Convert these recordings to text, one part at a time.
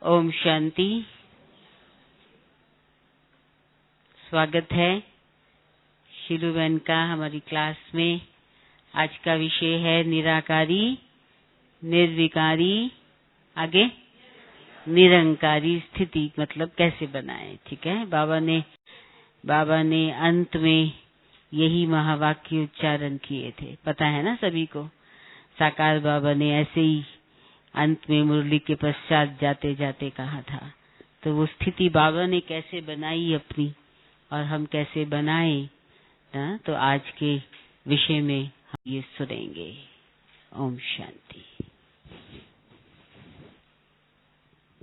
ओम शांति। स्वागत है शीलू बहन का हमारी क्लास में। आज का विषय है निराकारी, निर्विकारी, आगे निरंकारी स्थिति मतलब कैसे बनाए। ठीक है, बाबा ने अंत में यही महावाक्य उच्चारण किए थे, पता है ना सभी को। साकार बाबा ने ऐसे ही अंत में मुरली के पश्चात जाते जाते कहा था। तो वो स्थिति बाबा ने कैसे बनाई अपनी और हम कैसे बनाए ना, तो आज के विषय में हम ये सुनेंगे। ओम शांति।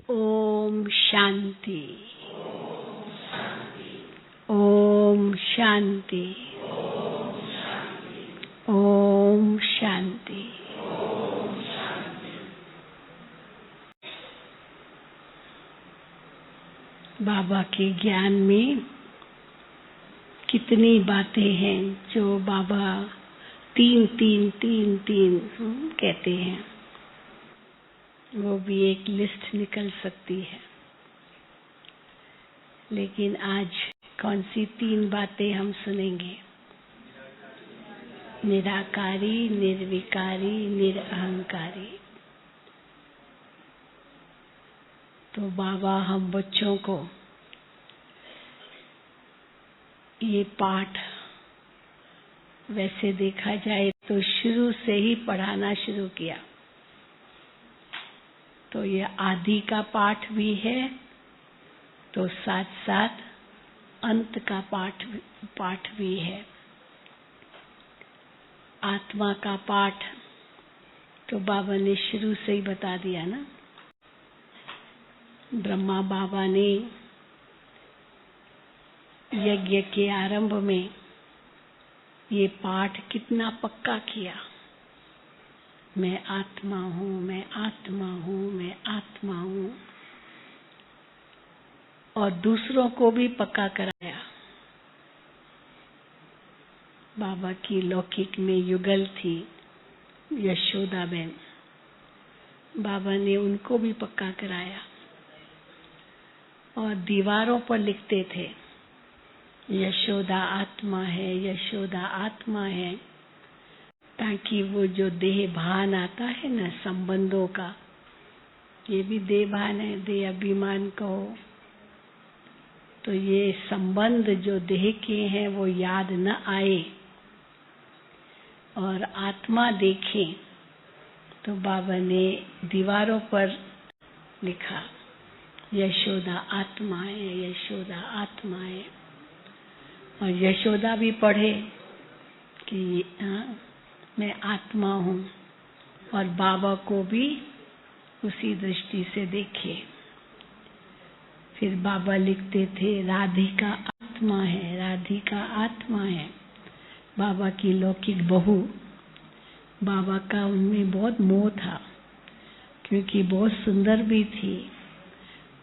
ओम शांति। ओम शांति। ओम शांति। बाबा के ज्ञान में कितनी बातें हैं जो बाबा तीन कहते हैं, वो भी एक लिस्ट निकल सकती है। लेकिन आज कौन सी 3 बातें हम सुनेंगे? निराकारी, निर्विकारी, निरअहंकारी। तो बाबा हम बच्चों को ये पाठ वैसे देखा जाए तो शुरू से ही पढ़ाना शुरू किया। तो ये आदि का पाठ भी है, तो साथ साथ अंत का पाठ भी है। आत्मा का पाठ तो बाबा ने शुरू से ही बता दिया ना। ब्रह्मा बाबा ने यज्ञ के आरंभ में ये पाठ कितना पक्का किया, मैं आत्मा हूँ, मैं आत्मा हूँ, मैं आत्मा हूँ। और दूसरों को भी पक्का कराया। बाबा की लौकिक में युगल थी यशोदा बहन, बाबा ने उनको भी पक्का कराया और दीवारों पर लिखते थे यशोदा आत्मा है, यशोदा आत्मा है, ताकि वो जो देह भान आता है ना संबंधों का, ये भी देह भान है, देह अभिमान कहो, तो ये संबंध जो देह के हैं वो याद न आए और आत्मा देखें। तो बाबा ने दीवारों पर लिखा यशोदा आत्मा है, यशोदा आत्मा है। और यशोदा भी पढ़े कि मैं आत्मा हूँ और बाबा को भी उसी दृष्टि से देखे। फिर बाबा लिखते थे राधिका आत्मा है, राधिका आत्मा है। बाबा की लौकिक बहू, बाबा का उनमें बहुत मोह था क्योंकि बहुत सुंदर भी थी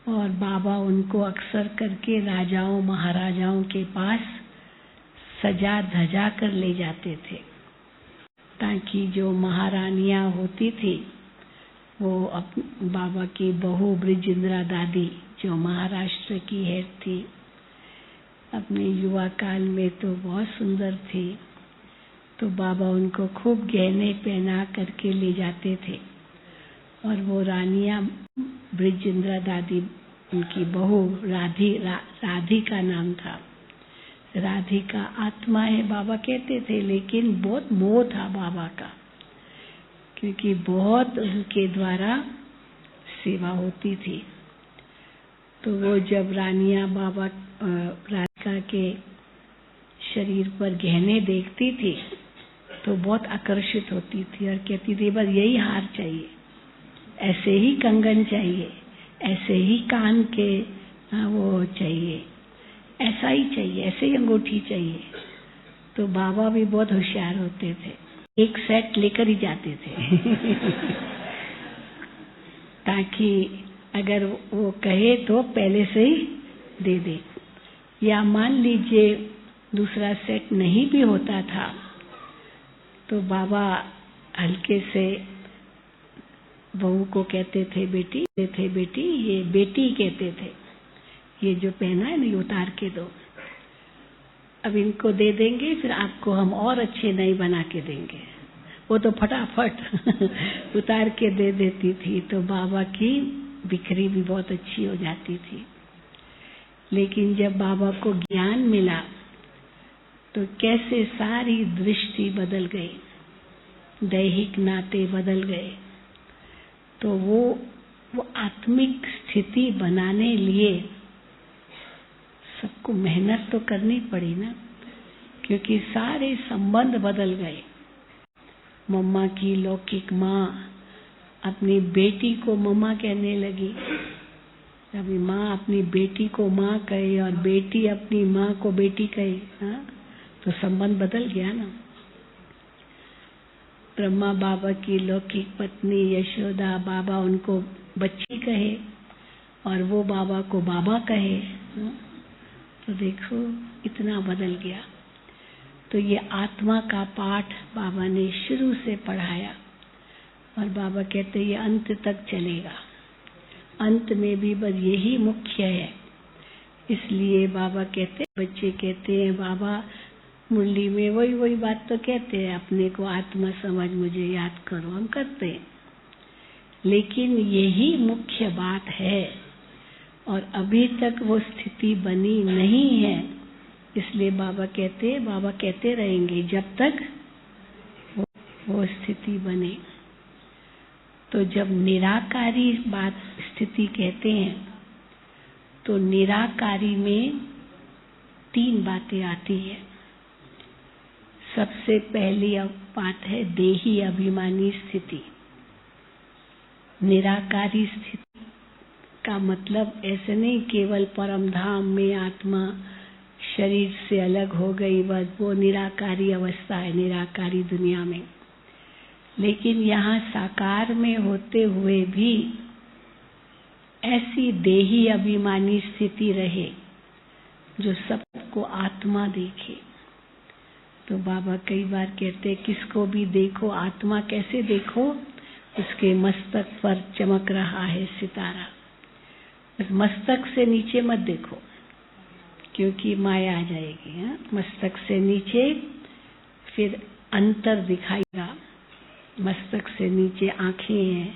और बाबा उनको अक्सर करके राजाओं महाराजाओं के पास सजा धजा कर ले जाते थे, ताकि जो महारानियां होती थी वो बाबा की बहू ब्रिजेंद्रा दादी जो महाराष्ट्र की हेड थी, अपने युवा काल में तो बहुत सुंदर थी। तो बाबा उनको खूब गहने पहना करके ले जाते थे और वो रानियां ब्रिजेंद्रा दादी, उनकी बहू राधिका नाम था, राधिका आत्मा है बाबा कहते थे। लेकिन बहुत मोह था बाबा का क्योंकि बहुत उनके द्वारा सेवा होती थी। तो वो जब रानियां बाबा राधिका के शरीर पर गहने देखती थी तो बहुत आकर्षित होती थी और कहती थी बस यही हार चाहिए, ऐसे ही कंगन चाहिए, ऐसे ही कान के वो चाहिए, ऐसा ही चाहिए, ऐसे ही अंगूठी चाहिए। तो बाबा भी बहुत होशियार होते थे, एक सेट लेकर ही जाते थे ताकि अगर वो कहे तो पहले से ही दे दे, या मान लीजिए दूसरा सेट नहीं भी होता था तो बाबा हल्के से बहू को कहते थे बेटी, ये बेटी कहते थे। ये जो पहना है ना, ये उतार के दो, अब इनको दे देंगे, फिर आपको हम और अच्छे नए बना के देंगे। वो तो फटाफट उतार के दे देती थी, तो बाबा की बिक्री भी बहुत अच्छी हो जाती थी। लेकिन जब बाबा को ज्ञान मिला तो कैसे सारी दृष्टि बदल गई, दैहिक नाते बदल गए। तो वो आत्मिक स्थिति बनाने लिए सबको मेहनत तो करनी पड़ी ना, क्योंकि सारे संबंध बदल गए। मम्मा की लौकिक माँ अपनी बेटी को मम्मा कहने लगी, अभी माँ अपनी बेटी को माँ कहे और बेटी अपनी माँ को बेटी कहे, हाँ? तो संबंध बदल गया ना। ब्रह्मा बाबा की लौकिक पत्नी यशोदा, बाबा उनको बच्ची कहे और वो बाबा को बाबा कहे, हाँ? तो देखो इतना बदल गया। तो ये आत्मा का पाठ बाबा ने शुरू से पढ़ाया और बाबा कहते ये अंत तक चलेगा, अंत में भी बस यही मुख्य है। इसलिए बाबा कहते, बच्चे कहते हैं बाबा मुरली में वही बात तो कहते हैं, अपने को आत्मा समझ, मुझे याद करो, हम करते हैं, लेकिन यही मुख्य बात है और अभी तक वो स्थिति बनी नहीं है। इसलिए बाबा कहते रहेंगे जब तक वो स्थिति बने। तो जब निराकारी बात स्थिति कहते हैं तो निराकारी में 3 बातें आती है। सबसे पहली बात है देही अभिमानी स्थिति। निराकारी स्थिति का मतलब ऐसे नहीं केवल परम धाम में आत्मा शरीर से अलग हो गई, बस वो निराकारी अवस्था है निराकारी दुनिया में। लेकिन यहाँ साकार में होते हुए भी ऐसी देही अभिमानी स्थिति रहे जो सबको आत्मा देखे। तो बाबा कई बार कहते किसको भी देखो आत्मा कैसे देखो, उसके मस्तक पर चमक रहा है सितारा। बस मस्तक से नीचे मत देखो क्योंकि माया आ जाएगी, हाँ? मस्तक से नीचे फिर अंतर दिखाएगा। मस्तक से नीचे आंखें हैं,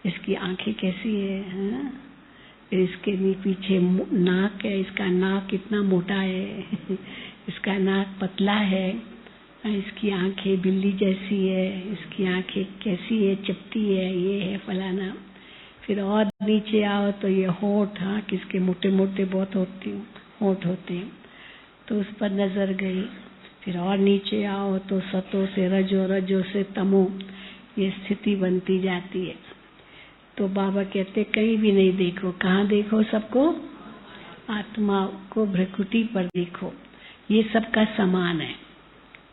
इसकी आंखें कैसी है, हाँ? फिर इसके पीछे नाक है, इसका नाक कितना मोटा है इसका नाक पतला है, इसकी आंखें बिल्ली जैसी है, इसकी आंखें कैसी है, चपटी है, ये है फलाना। फिर और नीचे आओ तो ये होंठ, हाँ, किसके मोटे मोटे बहुत होंठ होते हैं, तो उस पर नजर गई। फिर और नीचे आओ तो सतो से रजो, रजो से तमो, ये स्थिति बनती जाती है। तो बाबा कहते कहीं भी नहीं देखो, कहाँ देखो सबको, आत्मा को भ्रकुटी पर देखो। ये सबका समान है,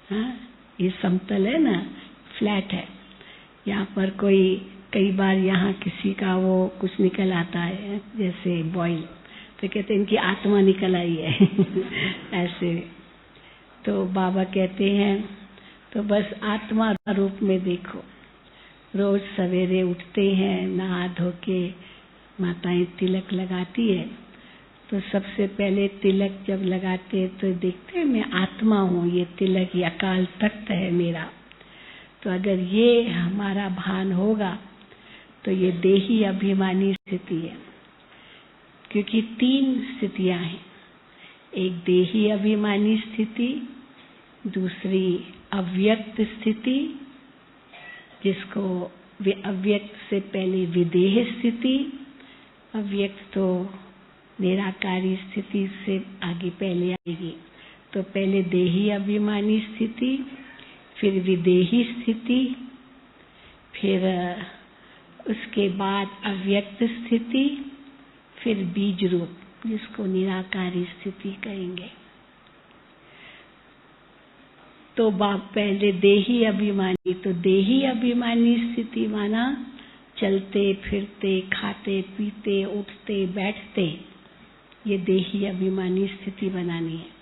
हाँ? ये समतल है ना, फ्लैट है। यहाँ पर कोई कई बार यहाँ किसी का वो कुछ निकल आता है जैसे बॉयल, तो कहते इनकी आत्मा निकल आई है ऐसे। तो बाबा कहते हैं तो बस आत्मा रूप में देखो। रोज सवेरे उठते हैं, नहा धो के माताएं तिलक लगाती है, तो सबसे पहले तिलक जब लगाते हैं तो देखते हैं मैं आत्मा हूँ, ये तिलक ये अकाल तख्त है मेरा। तो अगर ये हमारा भान होगा तो ये देही अभिमानी स्थिति है, क्योंकि 3 स्थितियां हैं। एक देही अभिमानी स्थिति, दूसरी अव्यक्त स्थिति, जिसको अव्यक्त से पहले विदेह स्थिति, अव्यक्त तो निराकारी स्थिति से आगे पहले आएगी। तो पहले देही अभिमानी स्थिति, फिर विदेही स्थिति, फिर उसके बाद अव्यक्त स्थिति, फिर बीज रूप जिसको निराकारी स्थिति कहेंगे। तो पहले देही अभिमानी, तो देही अभिमानी स्थिति माना चलते फिरते, खाते पीते, उठते बैठते, ये देही अभिमानी स्थिति बनानी है।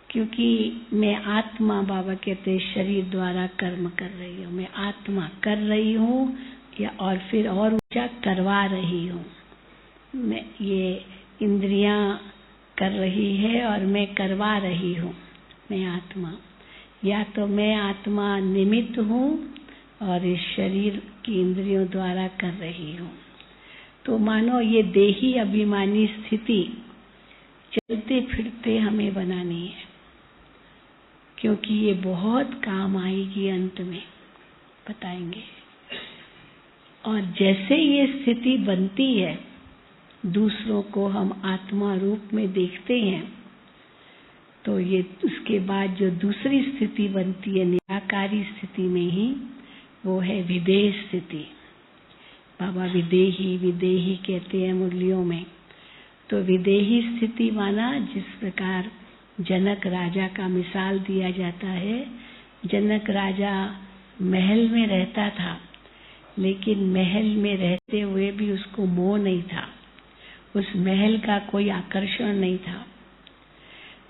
क्योंकि मैं आत्मा, बाबा कहते हैं, शरीर द्वारा कर्म कर रही हूँ। मैं आत्मा कर रही हूँ या और फिर और ऊंचा करवा रही हूँ। मैं ये इंद्रियां कर रही है और मैं करवा रही हूँ। मैं आत्मा, या तो मैं आत्मा निमित्त हूँ और इस शरीर की इंद्रियों द्वारा कर रही हूँ। तो मानो ये देही अभिमानी स्थिति चलते फिरते हमें बनानी है, क्योंकि ये बहुत काम आएगी, अंत में बताएंगे। और जैसे ये स्थिति बनती है, दूसरों को हम आत्मा रूप में देखते हैं, तो ये उसके बाद जो दूसरी स्थिति बनती है निराकारी स्थिति में ही, वो है विदेह स्थिति। बाबा विदेही विदेही कहते हैं मुरलियों में। तो विदेही स्थिति माना, जिस प्रकार जनक राजा का मिसाल दिया जाता है। जनक राजा महल में रहता था, लेकिन महल में रहते हुए भी उसको मोह नहीं था, उस महल का कोई आकर्षण नहीं था।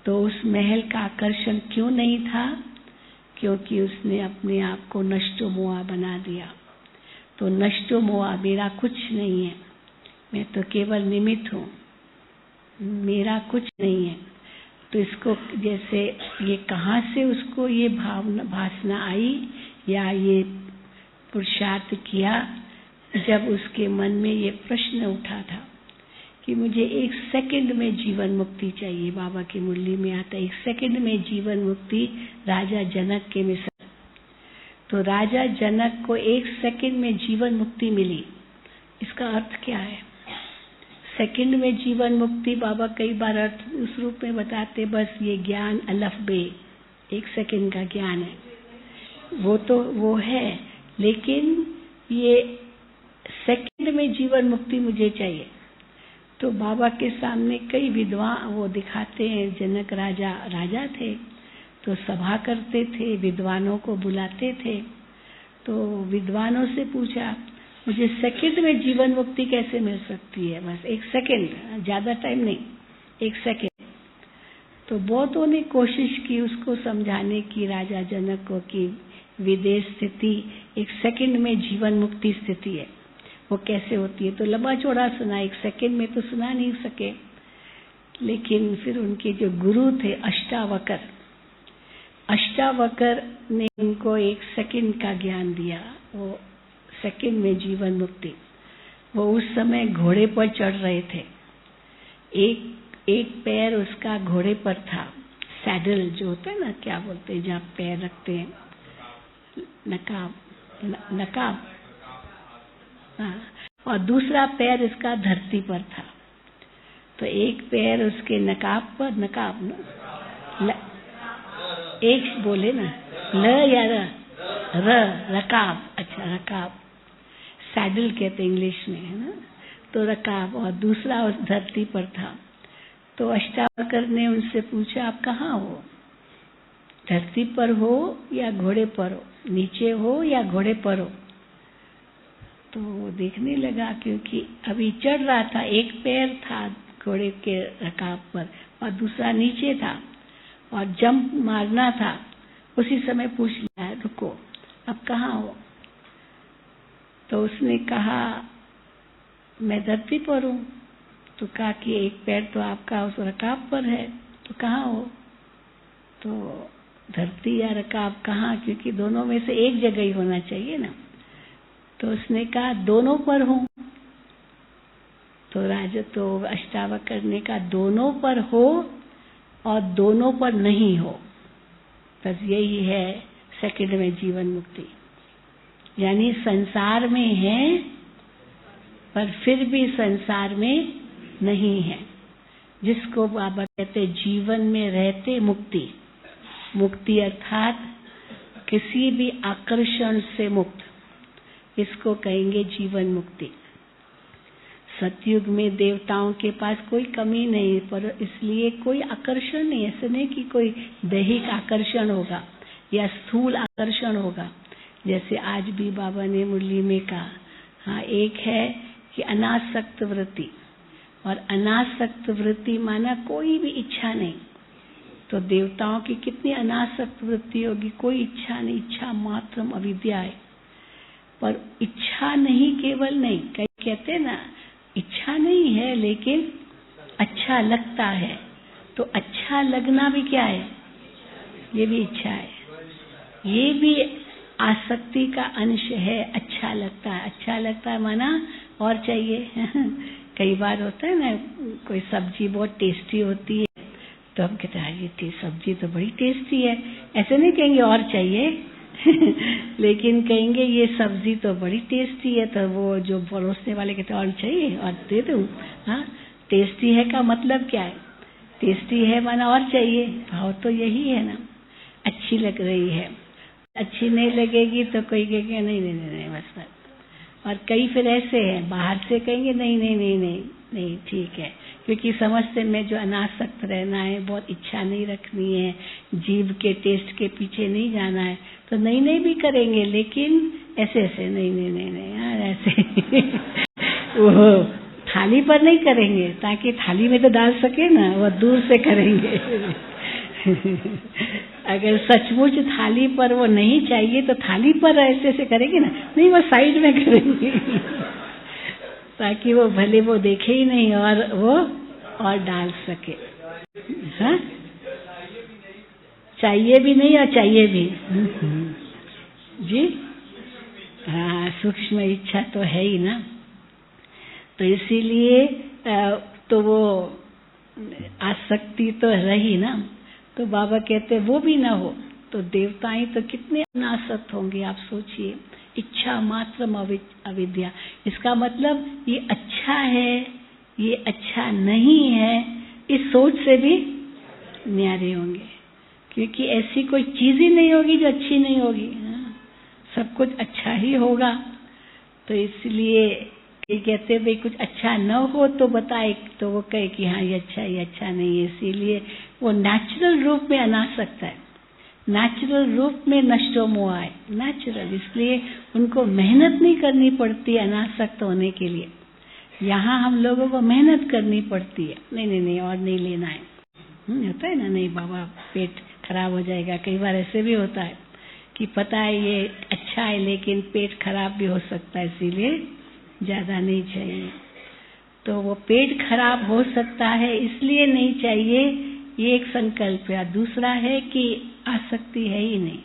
तो उस महल का आकर्षण क्यों नहीं था? क्योंकि उसने अपने आप को नष्टो मोहा बना दिया। तो नष्टो मोहा, मेरा कुछ नहीं है, मैं तो केवल निमित्त हूँ, मेरा कुछ नहीं है। तो इसको जैसे ये कहाँ से उसको ये भावना आई या ये पुरुषार्थ किया, जब उसके मन में ये प्रश्न उठा था कि मुझे 1 सेकंड में जीवन मुक्ति चाहिए। बाबा की मुरली में आता है 1 सेकंड में जीवन मुक्ति, राजा जनक के मिसाल। तो राजा जनक को 1 सेकंड में जीवन मुक्ति मिली। इसका अर्थ क्या है? सेकंड में जीवन मुक्ति, बाबा कई बार अर्थ उस रूप में बताते, बस ये ज्ञान अलफ बे 1 सेकंड का ज्ञान है, वो तो वो है, लेकिन ये सेकंड में जीवन मुक्ति मुझे चाहिए। तो बाबा के सामने कई विद्वान वो दिखाते हैं। जनक राजा थे, तो सभा करते थे, विद्वानों को बुलाते थे। तो विद्वानों से पूछा, मुझे सेकंड में जीवन मुक्ति कैसे मिल सकती है? बस 1 सेकंड, ज्यादा टाइम नहीं, 1 सेकंड। तो बहुतों ने कोशिश की उसको समझाने की, राजा जनक को, कि विदेश स्थिति 1 सेकंड में जीवन मुक्ति स्थिति है, वो कैसे होती है। तो लंबा चौड़ा सुना, 1 सेकंड में तो सुना नहीं सके। लेकिन फिर उनके जो गुरु थे अष्टावकर ने उनको 1 सेकंड का ज्ञान दिया, वो सेकंड में जीवन मुक्ति। वो उस समय घोड़े पर चढ़ रहे थे, एक पैर उसका घोड़े पर था, सैडल जो होता है ना, क्या बोलते हैं जहाँ पैर रखते हैं, नकाब, हाँ, और दूसरा पैर इसका धरती पर था। तो एक पैर उसके नकाब पर, एक बोले ना, ल या रकाब, अच्छा रकाब, सैडल कहते इंग्लिश में, है ना। तो रकाब, और दूसरा उस धरती पर था। तो अष्टावकर ने उनसे पूछा, आप कहाँ हो? धरती पर हो या घोड़े पर हो? नीचे हो या घोड़े पर हो? तो वो देखने लगा, क्योंकि अभी चढ़ रहा था, एक पैर था घोड़े के रकाब पर और दूसरा नीचे था, और जंप मारना था। उसी समय पूछ लिया, रुको, अब कहाँ हो? तो उसने कहा, मैं धरती पर हूँ। तो कहा कि एक पैर तो आपका उस रकाब पर है, तो कहाँ हो? तो धरती या रकाब कहाँ, क्योंकि दोनों में से एक जगह ही होना चाहिए ना। तो उसने कहा, दोनों पर हूँ। तो अष्टावकर ने कहा, दोनों पर हो और दोनों पर नहीं हो, बस यही है सेकंड में जीवन मुक्ति। यानी संसार में है, पर फिर भी संसार में नहीं है, जिसको बाबा कहते जीवन में रहते मुक्ति। मुक्ति अर्थात किसी भी आकर्षण से मुक्त, इसको कहेंगे जीवन मुक्ति। सतयुग में देवताओं के पास कोई कमी नहीं, पर इसलिए कोई आकर्षण नहीं। ऐसे नहीं कि कोई दैहिक आकर्षण होगा या स्थूल आकर्षण होगा, जैसे आज भी बाबा ने मुरली में कहा। हाँ, एक है कि अनासक्त वृत्ति, और अनासक्त वृत्ति माना कोई भी इच्छा नहीं, तो देवताओं की कितनी अनासक्त वृत्ति होगी, कोई इच्छा नहीं, इच्छा मात्रम अविद्या है। पर इच्छा नहीं केवल नहीं, कई कहते हैं ना इच्छा नहीं है लेकिन अच्छा लगता है, तो अच्छा लगना भी क्या है, ये भी इच्छा है, ये भी आसक्ति का अंश है। अच्छा लगता है माना और चाहिए। कई बार होता है ना, कोई सब्जी बहुत टेस्टी होती है तो हम कहते हैं ये सब्जी तो बड़ी टेस्टी है, ऐसे नहीं कहेंगे और चाहिए लेकिन कहेंगे ये सब्जी तो बड़ी टेस्टी है, तो वो जो परोसने वाले कहते हैं और चाहिए और दे दूं। हाँ, टेस्टी है का मतलब क्या है, टेस्टी है माना और चाहिए, भाव तो यही है ना। अच्छी लग रही है, अच्छी नहीं लगेगी तो कोई कहेगा नहीं बस। और कई फिर ऐसे हैं बाहर से कहेंगे नहीं ठीक है, क्योंकि समझते में जो अनासक्त रहना है, बहुत इच्छा नहीं रखनी है, जीभ के टेस्ट के पीछे नहीं जाना है, तो नहीं भी करेंगे, लेकिन ऐसे नहीं यार ऐसे वो थाली पर नहीं करेंगे, ताकि थाली में तो डाल सके ना, वो दूर से करेंगे। अगर सचमुच थाली पर वो नहीं चाहिए तो थाली पर ऐसे करेंगे ना, नहीं वो साइड में करेंगे ताकि वो भले वो देखे ही नहीं और वो और डाल सके। हाँ, चाहिए भी नहीं और चाहिए भी जी। हाँ, सूक्ष्म इच्छा तो है ही ना, तो इसीलिए तो वो आसक्ति तो रही ना। तो बाबा कहते वो भी ना हो तो देवताएं तो कितने अनासक्त होंगे, आप सोचिए। इच्छा मात्रम अविद्या, इसका मतलब ये अच्छा है, ये अच्छा नहीं है, इस सोच से भी न्यारे होंगे, क्योंकि ऐसी कोई चीज ही नहीं होगी जो अच्छी नहीं होगी। सब कुछ अच्छा ही होगा। तो इसलिए कहते भाई कुछ अच्छा न हो तो बताए, तो वो कहे कि हाँ ये अच्छा नहीं है। इसीलिए वो नेचुरल रूप में अनासक्त है, नेचुरल रूप में नष्टो मोह है, नेचुरल। इसलिए उनको मेहनत नहीं करनी पड़ती अनासक्त होने के लिए। यहाँ हम लोगों को मेहनत करनी पड़ती है, नहीं और नहीं लेना है। होता है ना, नहीं बाबा पेट खराब हो जाएगा। कई बार ऐसे भी होता है कि पता है ये अच्छा है लेकिन पेट खराब भी हो सकता है, इसीलिए ज्यादा नहीं चाहिए। तो वो पेट खराब हो सकता है इसलिए नहीं चाहिए, ये एक संकल्प है। दूसरा है कि आसक्ति है ही नहीं,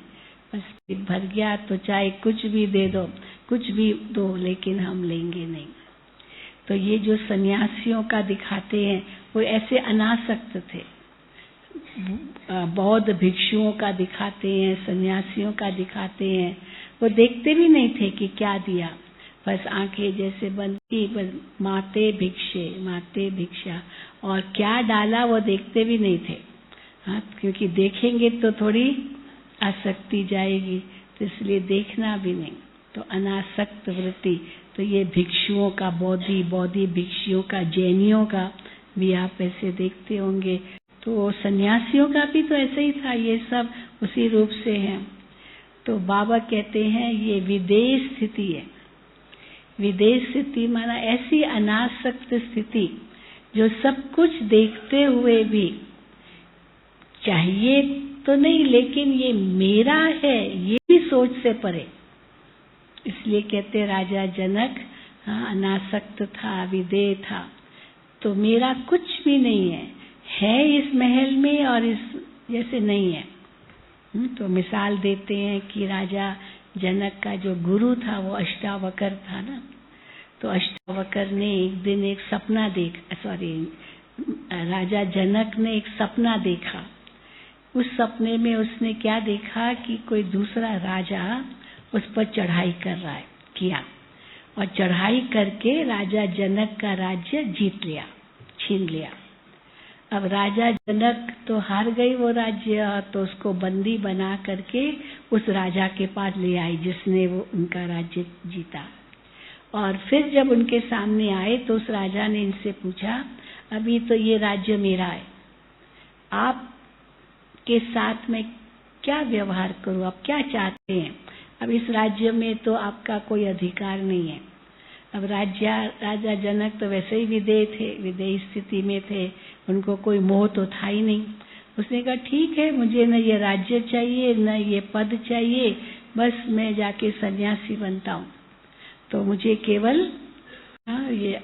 बस पेट भर गया तो चाहे कुछ भी दे दो, कुछ भी दो, लेकिन हम लेंगे नहीं। तो ये जो सन्यासियों का दिखाते हैं वो ऐसे अनासक्त थे। बौद्ध भिक्षुओं का दिखाते हैं, सन्यासियों का दिखाते हैं, वो देखते भी नहीं थे कि क्या दिया, बस आंखें जैसे बंद की, बस माते भिक्षा, और क्या डाला वो देखते भी नहीं थे। हाँ, क्योंकि देखेंगे तो थोड़ी आसक्ति जाएगी, तो इसलिए देखना भी नहीं। तो अनासक्त वृत्ति, तो ये भिक्षुओं का, बौद्धि भिक्षुओं का, जैनियों का भी आप ऐसे देखते होंगे। तो सन्यासियों का भी तो ऐसे ही था, ये सब उसी रूप से हैं। तो बाबा कहते हैं ये विदेश स्थिति है। विदेश स्थिति माना ऐसी अनासक्त स्थिति जो सब कुछ देखते हुए भी चाहिए तो नहीं, लेकिन ये मेरा है, ये भी सोच से परे। इसलिए कहते राजा जनक अनासक्त था, विदेह था, तो मेरा कुछ भी नहीं है इस महल में और इस जैसे नहीं है। तो मिसाल देते हैं कि राजा जनक का जो गुरु था वो अष्टावक्र था ना। तो अष्टावक्र ने एक दिन एक सपना राजा जनक ने एक सपना देखा। उस सपने में उसने क्या देखा कि कोई दूसरा राजा उस पर चढ़ाई कर रहा है, किया, और चढ़ाई करके राजा जनक का राज्य जीत लिया, छीन लिया। अब राजा जनक तो हार गई वो राज्य, तो उसको बंदी बना करके उस राजा के पास ले आई जिसने वो उनका राज्य जीता। और फिर जब उनके सामने आए तो उस राजा ने इनसे पूछा, अभी तो ये राज्य मेरा है, आप के साथ में क्या व्यवहार करूं, आप क्या चाहते हैं? अब इस राज्य में तो आपका कोई अधिकार नहीं है। अब राजा जनक तो वैसे ही विदेह थे, विदेह स्थिति में थे, उनको कोई मोह तो था ही नहीं। उसने कहा ठीक है, मुझे न ये राज्य चाहिए न ये पद चाहिए, बस मैं जाके सन्यासी बनता हूँ। तो मुझे केवल ये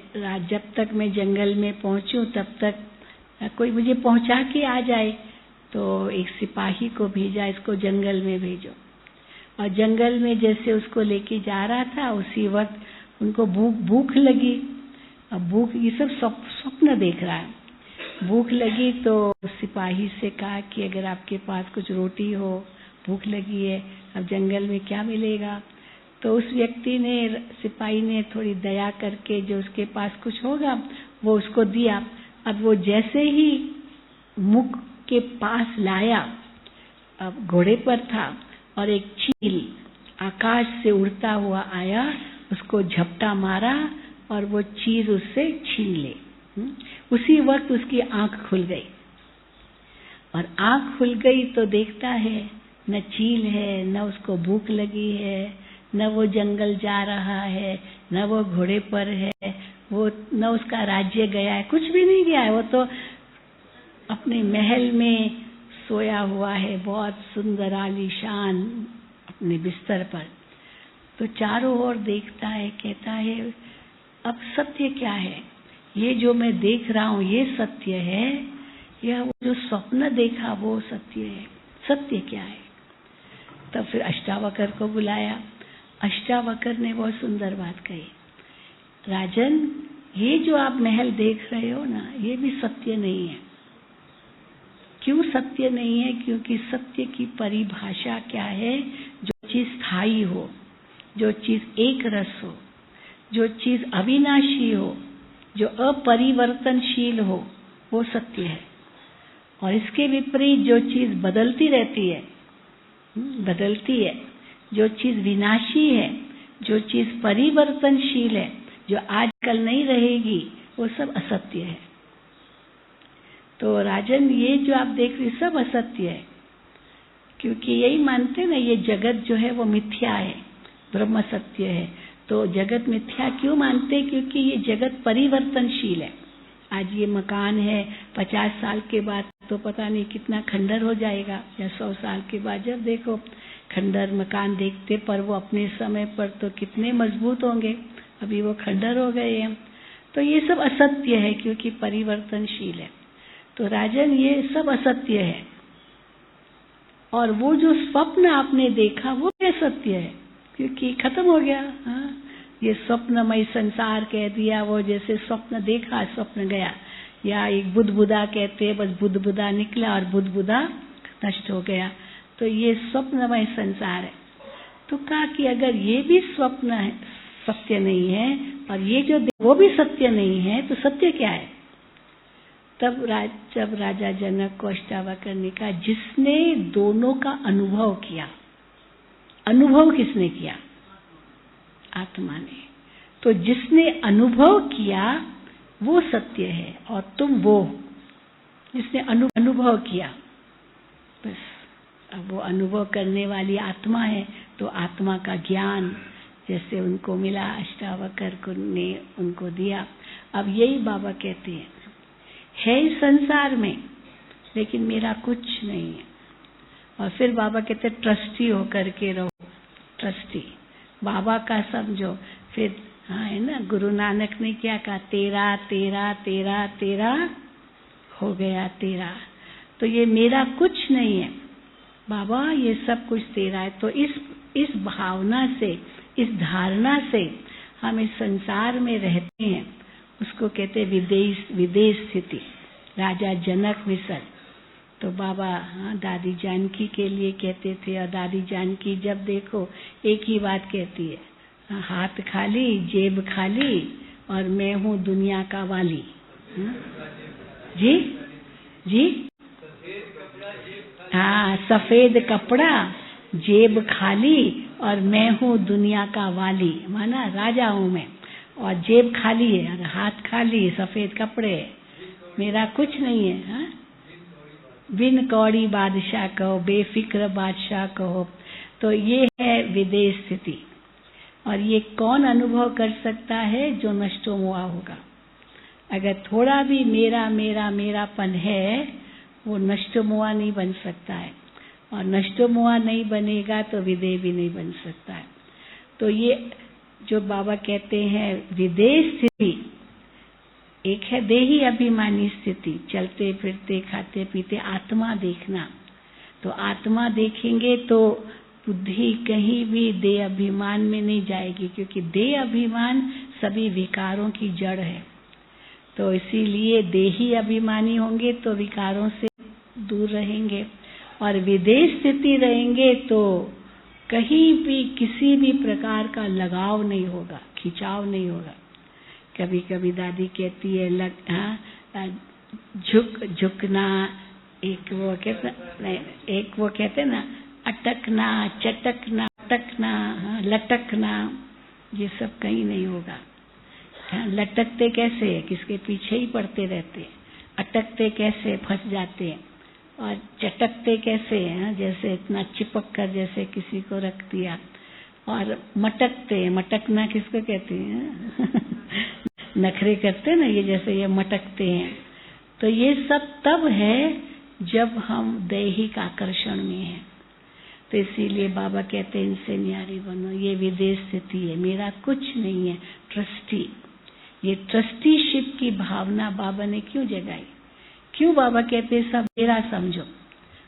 जब तक मैं जंगल में पहुंचूं तब तक कोई मुझे पहुंचा के आ जाए। तो एक सिपाही को भेजा, इसको जंगल में भेजो। और जंगल में जैसे उसको लेके जा रहा था, उसी वक्त उनको भूख लगी। अब भूख, ये सब स्वप्न देख रहा है। भूख लगी तो सिपाही से कहा कि अगर आपके पास कुछ रोटी हो, भूख लगी है, अब जंगल में क्या मिलेगा। तो उस व्यक्ति ने, सिपाही ने थोड़ी दया करके जो उसके पास कुछ होगा वो उसको दिया। अब वो जैसे ही मुख के पास लाया, अब घोड़े पर था और एक चील आकाश से उड़ता हुआ आया, उसको झपटा मारा और वो चीज उससे छीन ले। उसी वक्त उसकी आंख खुल गई। और आंख खुल गई तो देखता है न चील है, न उसको भूख लगी है, न वो जंगल जा रहा है, न वो घोड़े पर है, वो न उसका राज्य गया है, कुछ भी नहीं गया है। वो तो अपने महल में सोया हुआ है, बहुत सुंदर आलीशान अपने बिस्तर पर। तो चारों ओर देखता है, कहता है अब सत्य क्या है? ये जो मैं देख रहा हूँ ये सत्य है, या वो जो स्वप्न देखा वो सत्य है? सत्य क्या है? तब फिर अष्टावक्र को बुलाया। अष्टावक्र ने बहुत सुंदर बात कही, राजन, ये जो आप महल देख रहे हो ना, ये भी सत्य नहीं है। क्यों सत्य नहीं है? क्योंकि सत्य की परिभाषा क्या है? जो चीज स्थायी हो, जो चीज एक रस हो, जो चीज अविनाशी हो, जो अपरिवर्तनशील हो, वो सत्य है। और इसके विपरीत जो चीज बदलती रहती है, बदलती है, जो चीज विनाशी है, जो चीज परिवर्तनशील है, जो आजकल नहीं रहेगी, वो सब असत्य है। तो राजन, ये जो आप देख रहे सब असत्य है, क्योंकि यही मानते ना ये जगत जो है वो मिथ्या है, ब्रह्म सत्य है। तो जगत मिथ्या क्यों मानते? क्योंकि ये जगत परिवर्तनशील है। आज ये मकान है, 50 साल के बाद तो पता नहीं कितना खंडर हो जाएगा, या 100 साल के बाद जब देखो खंडर मकान देखते, पर वो अपने समय पर तो कितने मजबूत होंगे, अभी वो खंडर हो गए हैं। तो ये सब असत्य है क्योंकि परिवर्तनशील है। तो राजन, ये सब असत्य है। और वो जो स्वप्न आपने देखा वो भी सत्य है, क्योंकि खत्म हो गया। हाँ, ये स्वप्नमय संसार कह दिया, वो जैसे स्वप्न देखा स्वप्न गया। या एक बुद्ध-बुदा कहते हैं, बस बुद्ध-बुदा निकला और बुद्ध-बुदा नष्ट हो गया। तो ये स्वप्नमय संसार है। तो कहा कि अगर ये भी स्वप्न है, सत्य नहीं है, और ये जो वो भी सत्य नहीं है, तो सत्य क्या है? तब जब राजा जनक को अष्टावक्र ने कहा, जिसने दोनों का अनुभव किया। अनुभव किसने किया? आत्मा ने। तो जिसने अनुभव किया वो सत्य है, और तुम वो जिसने अनुभव किया, बस अब वो अनुभव करने वाली आत्मा है। तो आत्मा का ज्ञान जैसे उनको मिला, अष्टावक्र ने उनको दिया। अब यही बाबा कहते हैं, है इस संसार में, लेकिन मेरा कुछ नहीं है। और फिर बाबा कहते ट्रस्टी होकर के रहो, ट्रस्टी बाबा का समझो। फिर हाँ है ना, गुरु नानक ने क्या कहा, तेरा तेरा तेरा तेरा हो गया तेरा। तो ये मेरा कुछ नहीं है बाबा, ये सब कुछ तेरा है। तो इस भावना से, इस धारणा से हम इस संसार में रहते हैं, उसको कहते विदेश स्थिति। राजा जनक मिसल। तो बाबा हाँ दादी जानकी के लिए कहते थे, और दादी जानकी जब देखो एक ही बात कहती है, हाथ खाली जेब खाली और मैं हूँ दुनिया का वाली। जी जी हाँ, सफेद कपड़ा जेब खाली और मैं हूँ दुनिया का वाली। माना राजा हूँ मैं, और जेब खाली है, और हाथ खाली, सफेद कपड़े, मेरा कुछ नहीं है। हाँ? बिन कौड़ी बादशाह कहो, बेफिक्र बादशाह कहो। तो ये है विदेश स्थिति। और ये कौन अनुभव कर सकता है? जो नष्टो हुआ होगा। अगर थोड़ा भी मेरा मेरा मेरापन है, वो नष्टमोआ नहीं बन सकता है, और नष्टमोआ नहीं बनेगा तो विदेह भी नहीं बन सकता है। तो ये जो बाबा कहते हैं विदेह स्थिति, एक है देही अभिमानी स्थिति, चलते फिरते खाते पीते आत्मा देखना। तो आत्मा देखेंगे तो बुद्धि कहीं भी देह अभिमान में नहीं जाएगी, क्योंकि देह अभिमान सभी विकारों की जड़ है। तो इसीलिए देही अभिमानी होंगे तो विकारों से दूर रहेंगे, और विदेह स्थिति रहेंगे तो कहीं भी किसी भी प्रकार का लगाव नहीं होगा, खिंचाव नहीं होगा। कभी कभी दादी कहती है झुकना, एक वो कहते ना अटकना, चटकना, अटकना, लटकना, ये सब कहीं नहीं होगा। लटकते कैसे, किसके पीछे ही पड़ते रहते, अटकते कैसे, फंस जाते हैं, और चटकते कैसे हैं, जैसे इतना चिपक कर जैसे किसी को रख दिया, और मटकते, मटकना किसको कहते हैं नखरे करते ना, ये जैसे ये मटकते हैं। तो ये सब तब है जब हम दैहिक आकर्षण में हैं। तो इसीलिए बाबा कहते हैं इनसे न्यारी बनो, ये विदेह स्थिति है, मेरा कुछ नहीं है, ट्रस्टी। ये ट्रस्टीशिप की भावना बाबा ने क्यों जगाई? क्यों बाबा कहते हैं सब मेरा समझो?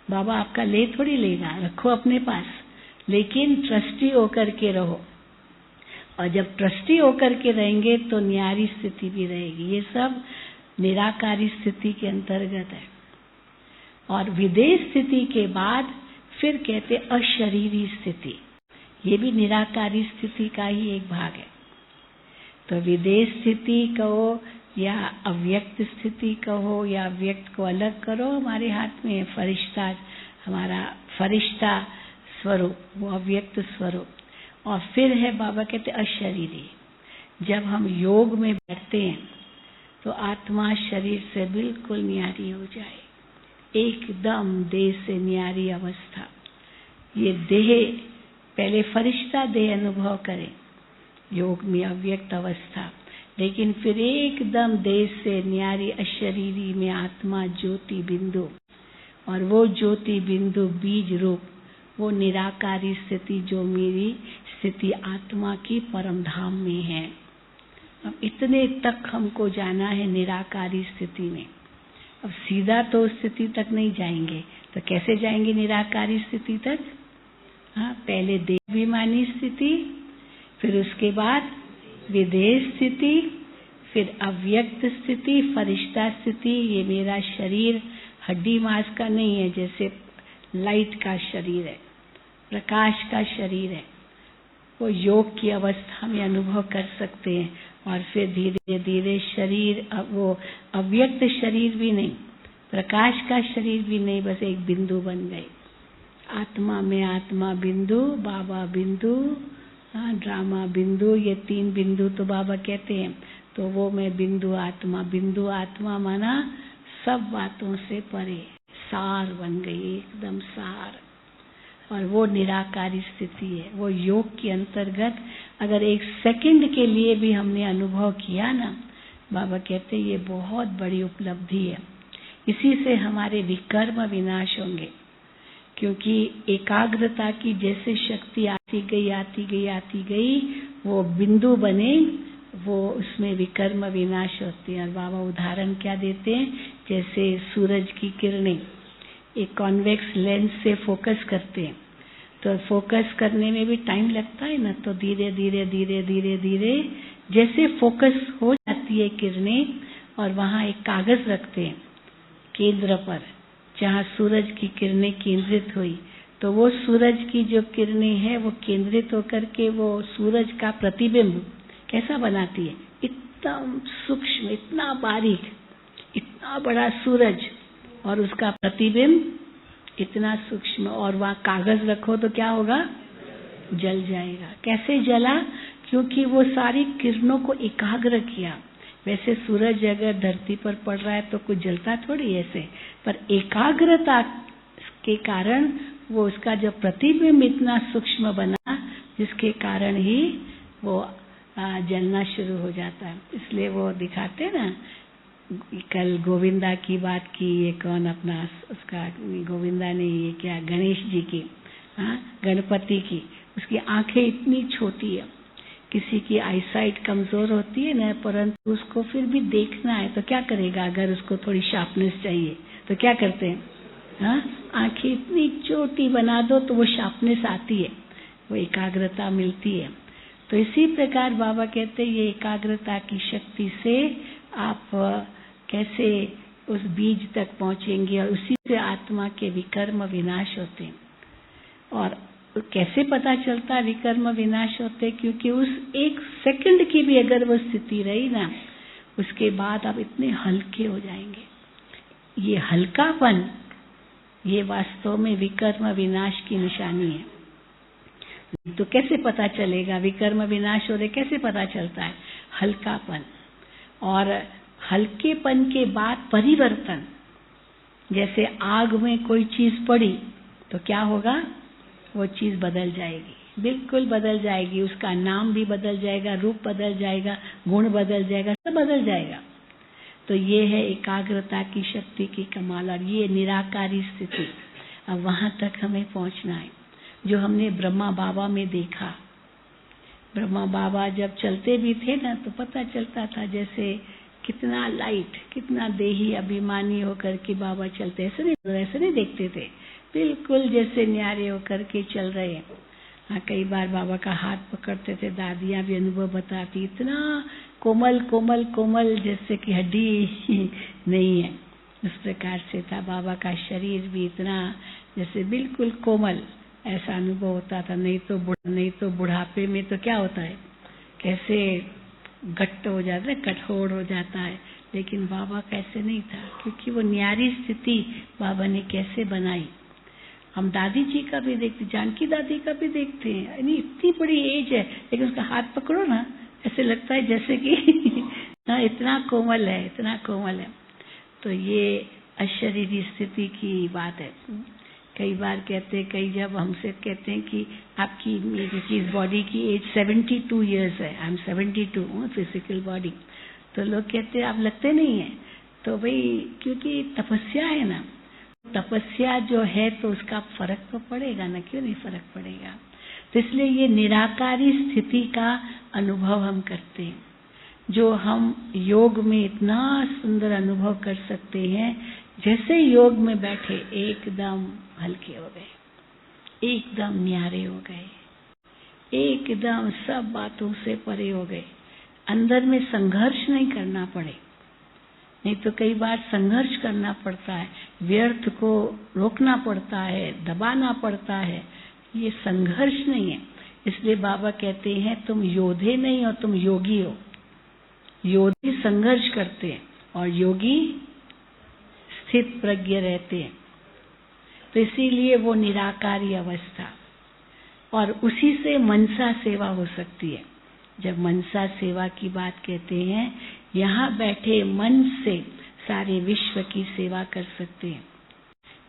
बाबा आपका ले थोड़ी लेगा, रखो अपने पास, लेकिन ट्रस्टी होकर के रहो। और जब ट्रस्टी होकर के रहेंगे तो न्यारी स्थिति भी रहेगी। ये सब निराकारी स्थिति के अंतर्गत है। और विदेह स्थिति के बाद फिर कहते अशरीरी स्थिति, ये भी निराकारी स्थिति का ही एक भाग है। तो विदेह स्थिति कहो या अव्यक्त स्थिति कहो, या व्यक्त को अलग करो, हमारे हाथ में है फरिश्ता, हमारा फरिश्ता स्वरूप, वो अव्यक्त स्वरूप। और फिर है बाबा कहते अशरीरी। जब हम योग में बैठते हैं तो आत्मा शरीर से बिल्कुल न्यारी हो जाए, एकदम देह से न्यारी अवस्था। ये देह पहले फरिश्ता देह अनुभव करें योग में, अव्यक्त अवस्था, लेकिन फिर एकदम देह से न्यारी अशरीरी में आत्मा ज्योति बिंदु, और वो ज्योति बिंदु बीज रूप, वो निराकारी स्थिति जो मेरी स्थिति आत्मा की परम धाम में है। अब इतने तक हमको जाना है निराकारी स्थिति में। अब सीधा तो उस स्थिति तक नहीं जाएंगे, तो कैसे जाएंगे निराकारी स्थिति तक? हाँ, पहले देहाभिमानी स्थिति, फिर उसके बाद विदेह स्थिति, फिर अव्यक्त स्थिति, फरिश्ता स्थिति। ये मेरा शरीर हड्डी मांस का नहीं है, जैसे लाइट का शरीर है, प्रकाश का शरीर है। वो योग की अवस्था में अनुभव कर सकते हैं। और फिर धीरे धीरे शरीर, वो अव्यक्त शरीर भी नहीं, प्रकाश का शरीर भी नहीं, बस एक बिंदु बन गए। आत्मा में आत्मा बिंदु, बाबा बिंदु, ड्रामा बिंदु, ये तीन बिंदु तो बाबा कहते हैं। तो वो मैं बिंदु आत्मा माना सब बातों से परे, सार बन गई, एकदम सार। और वो निराकारी स्थिति है। वो योग के अंतर्गत अगर एक सेकंड के लिए भी हमने अनुभव किया ना, बाबा कहते ये बहुत बड़ी उपलब्धि है। इसी से हमारे विकर्म विनाश होंगे, क्योंकि एकाग्रता की जैसे शक्ति आती गई वो बिंदु बने, वो उसमें विकर्म विनाश होते हैं। और बाबा उदाहरण क्या देते हैं, जैसे सूरज की किरणें एक कॉन्वेक्स लेंस से फोकस करते हैं, तो फोकस करने में भी टाइम लगता है ना, तो धीरे धीरे जैसे फोकस हो जाती है किरणें, और वहाँ एक कागज रखते हैं केंद्र पर, जहाँ सूरज की किरणें केंद्रित हुई, तो वो सूरज की जो किरणें हैं वो केंद्रित होकर के वो सूरज का प्रतिबिंब कैसा बनाती है, इतना सूक्ष्म, इतना बारीक, इतना बड़ा सूरज, और उसका प्रतिबिंब इतना सूक्ष्म। और वहाँ कागज रखो तो क्या होगा, जल जाएगा। कैसे जला? क्योंकि वो सारी किरणों को एकाग्र किया। वैसे सूरज अगर धरती पर पड़ रहा है तो कुछ जलता थोड़ी ऐसे, पर एकाग्रता के कारण वो उसका जो प्रतिबिंब इतना सूक्ष्म बना, जिसके कारण ही वो जलना शुरू हो जाता है। इसलिए वो दिखाते ना कल गोविंदा की बात की, ये कौन अपना उसका गोविंदा ने ये क्या गणेश जी की, हाँ गणपति की, उसकी आंखें इतनी छोटी है। किसी की आईसाइट कमजोर होती है ना, परंतु उसको फिर भी देखना है तो क्या करेगा? अगर उसको थोड़ी शार्पनेस चाहिए तो क्या करते हैं? हाँ, आंखें इतनी छोटी बना दो तो वो शार्पनेस आती है, वो एकाग्रता मिलती है। तो इसी प्रकार बाबा कहते हैं ये एकाग्रता की शक्ति से आप कैसे उस बीज तक पहुंचेंगे और उसी से आत्मा के विकर्म विनाश होते हैं। और कैसे पता चलता विकर्म विनाश होते? क्योंकि उस एक सेकंड की भी अगर वो स्थिति रही ना, उसके बाद आप इतने हल्के हो जाएंगे। ये हल्कापन, ये वास्तव में विकर्म विनाश की निशानी है। तो कैसे पता चलेगा विकर्म विनाश हो रहे? कैसे पता चलता है? हल्कापन, और हल्केपन के बाद परिवर्तन। जैसे आग में कोई चीज पड़ी तो क्या होगा? वो चीज बदल जाएगी, बिल्कुल बदल जाएगी, उसका नाम भी बदल जाएगा, रूप बदल जाएगा, गुण बदल जाएगा, सब बदल जाएगा। तो ये है एकाग्रता की शक्ति की कमाल, और ये निराकारी स्थिति। अब वहां तक हमें पहुंचना है जो हमने ब्रह्मा बाबा में देखा। ब्रह्मा बाबा जब चलते भी थे ना तो पता चलता था जैसे कितना लाइट, कितना देही अभिमानी होकर के बाबा चलते, ऐसे नहीं देखते थे, बिल्कुल जैसे न्यारे होकर के चल रहे हैं। हाँ, कई बार बाबा का हाथ पकड़ते थे, दादियां भी अनुभव बताती, इतना कोमल कोमल कोमल जैसे कि हड्डी नहीं है, उस प्रकार से था बाबा का शरीर भी, इतना जैसे बिल्कुल कोमल, ऐसा अनुभव होता था। नहीं तो बुढ़ापे में तो क्या होता है, कैसे गट्ट हो जाता है, कठोर हो जाता है। लेकिन बाबा कैसे नहीं था, क्योंकि वो न्यारी स्थिति बाबा ने कैसे बनाई। हम दादी जी का भी देखते, जानकी दादी का भी देखते हैं, यानी इतनी बड़ी एज है लेकिन उसका हाथ पकड़ो ना, ऐसे लगता है जैसे कि इतना कोमल है, इतना कोमल है। तो ये अशरीरी स्थिति की बात है। कई बार कहते हैं, कई जब हमसे कहते हैं कि आपकी मेरी बॉडी की एज 72 इयर्स है, आई एम 72 फिजिकल बॉडी, तो लोग कहते हैं आप लगते नहीं है। तो भाई क्योंकि तपस्या है ना, तपस्या जो है तो उसका फर्क तो पड़ेगा ना, क्यों नहीं फर्क पड़ेगा। तो इसलिए ये निराकारी स्थिति का अनुभव हम करते हैं, जो हम योग में इतना सुंदर अनुभव कर सकते हैं। जैसे योग में बैठे एकदम हल्के हो गए, एकदम न्यारे हो गए, एकदम सब बातों से परे हो गए, अंदर में संघर्ष नहीं करना पड़े। नहीं तो कई बार संघर्ष करना पड़ता है, व्यर्थ को रोकना पड़ता है, दबाना पड़ता है। ये संघर्ष नहीं है। इसलिए बाबा कहते हैं तुम योद्धे नहीं हो, तुम योगी हो। योगी संघर्ष करते हैं और योगी स्थित प्रज्ञ रहते हैं। तो इसीलिए वो निराकारी अवस्था, और उसी से मनसा सेवा हो सकती है। जब मनसा सेवा की बात कहते हैं, यहाँ बैठे मन से सारे विश्व की सेवा कर सकते हैं।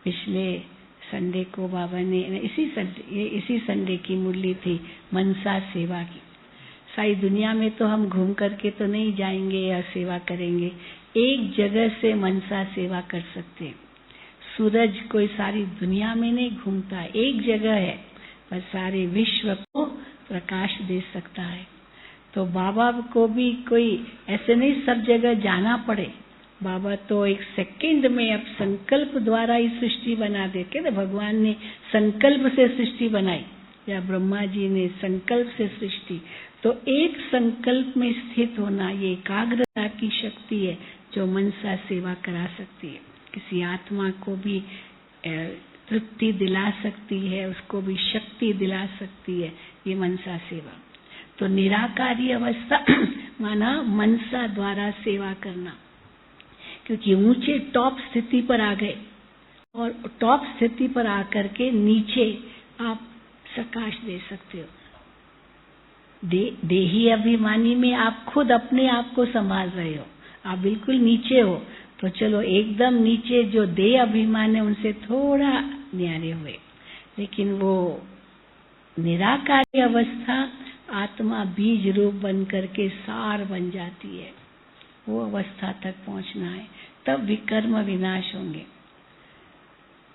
पिछले संडे को बाबा ने इसी संडे की मुरली थी मनसा सेवा की। सारी दुनिया में तो हम घूम करके तो नहीं जाएंगे या सेवा करेंगे, एक जगह से मनसा सेवा कर सकते हैं। सूरज कोई सारी दुनिया में नहीं घूमता, एक जगह है, पर सारे विश्व को प्रकाश दे सकता है। तो बाबा को भी कोई ऐसे नहीं सब जगह जाना पड़े। बाबा तो एक सेकंड में अब संकल्प द्वारा ही सृष्टि बना दे के, भगवान ने संकल्प से सृष्टि बनाई, या ब्रह्मा जी ने संकल्प से सृष्टि। तो एक संकल्प में स्थित होना, ये एकाग्रता की शक्ति है जो मनसा सेवा करा सकती है। किसी आत्मा को भी तृप्ति दिला सकती है, उसको भी शक्ति दिला सकती है, ये मनसा सेवा। तो निराकारी अवस्था माना मनसा द्वारा सेवा करना, क्योंकि ऊंचे टॉप स्थिति पर आ गए, और टॉप स्थिति पर आकर के नीचे आप प्रकाश दे सकते हो। देही अभिमानी में आप खुद अपने आप को संभाल रहे हो, आप बिल्कुल नीचे हो, तो चलो एकदम नीचे जो देह अभिमान है उनसे थोड़ा न्यारे हुए। लेकिन वो निराकारी अवस्था, आत्मा बीज रूप बन करके सार बन जाती है, वो अवस्था तक पहुंचना है, तब विकर्म विनाश होंगे।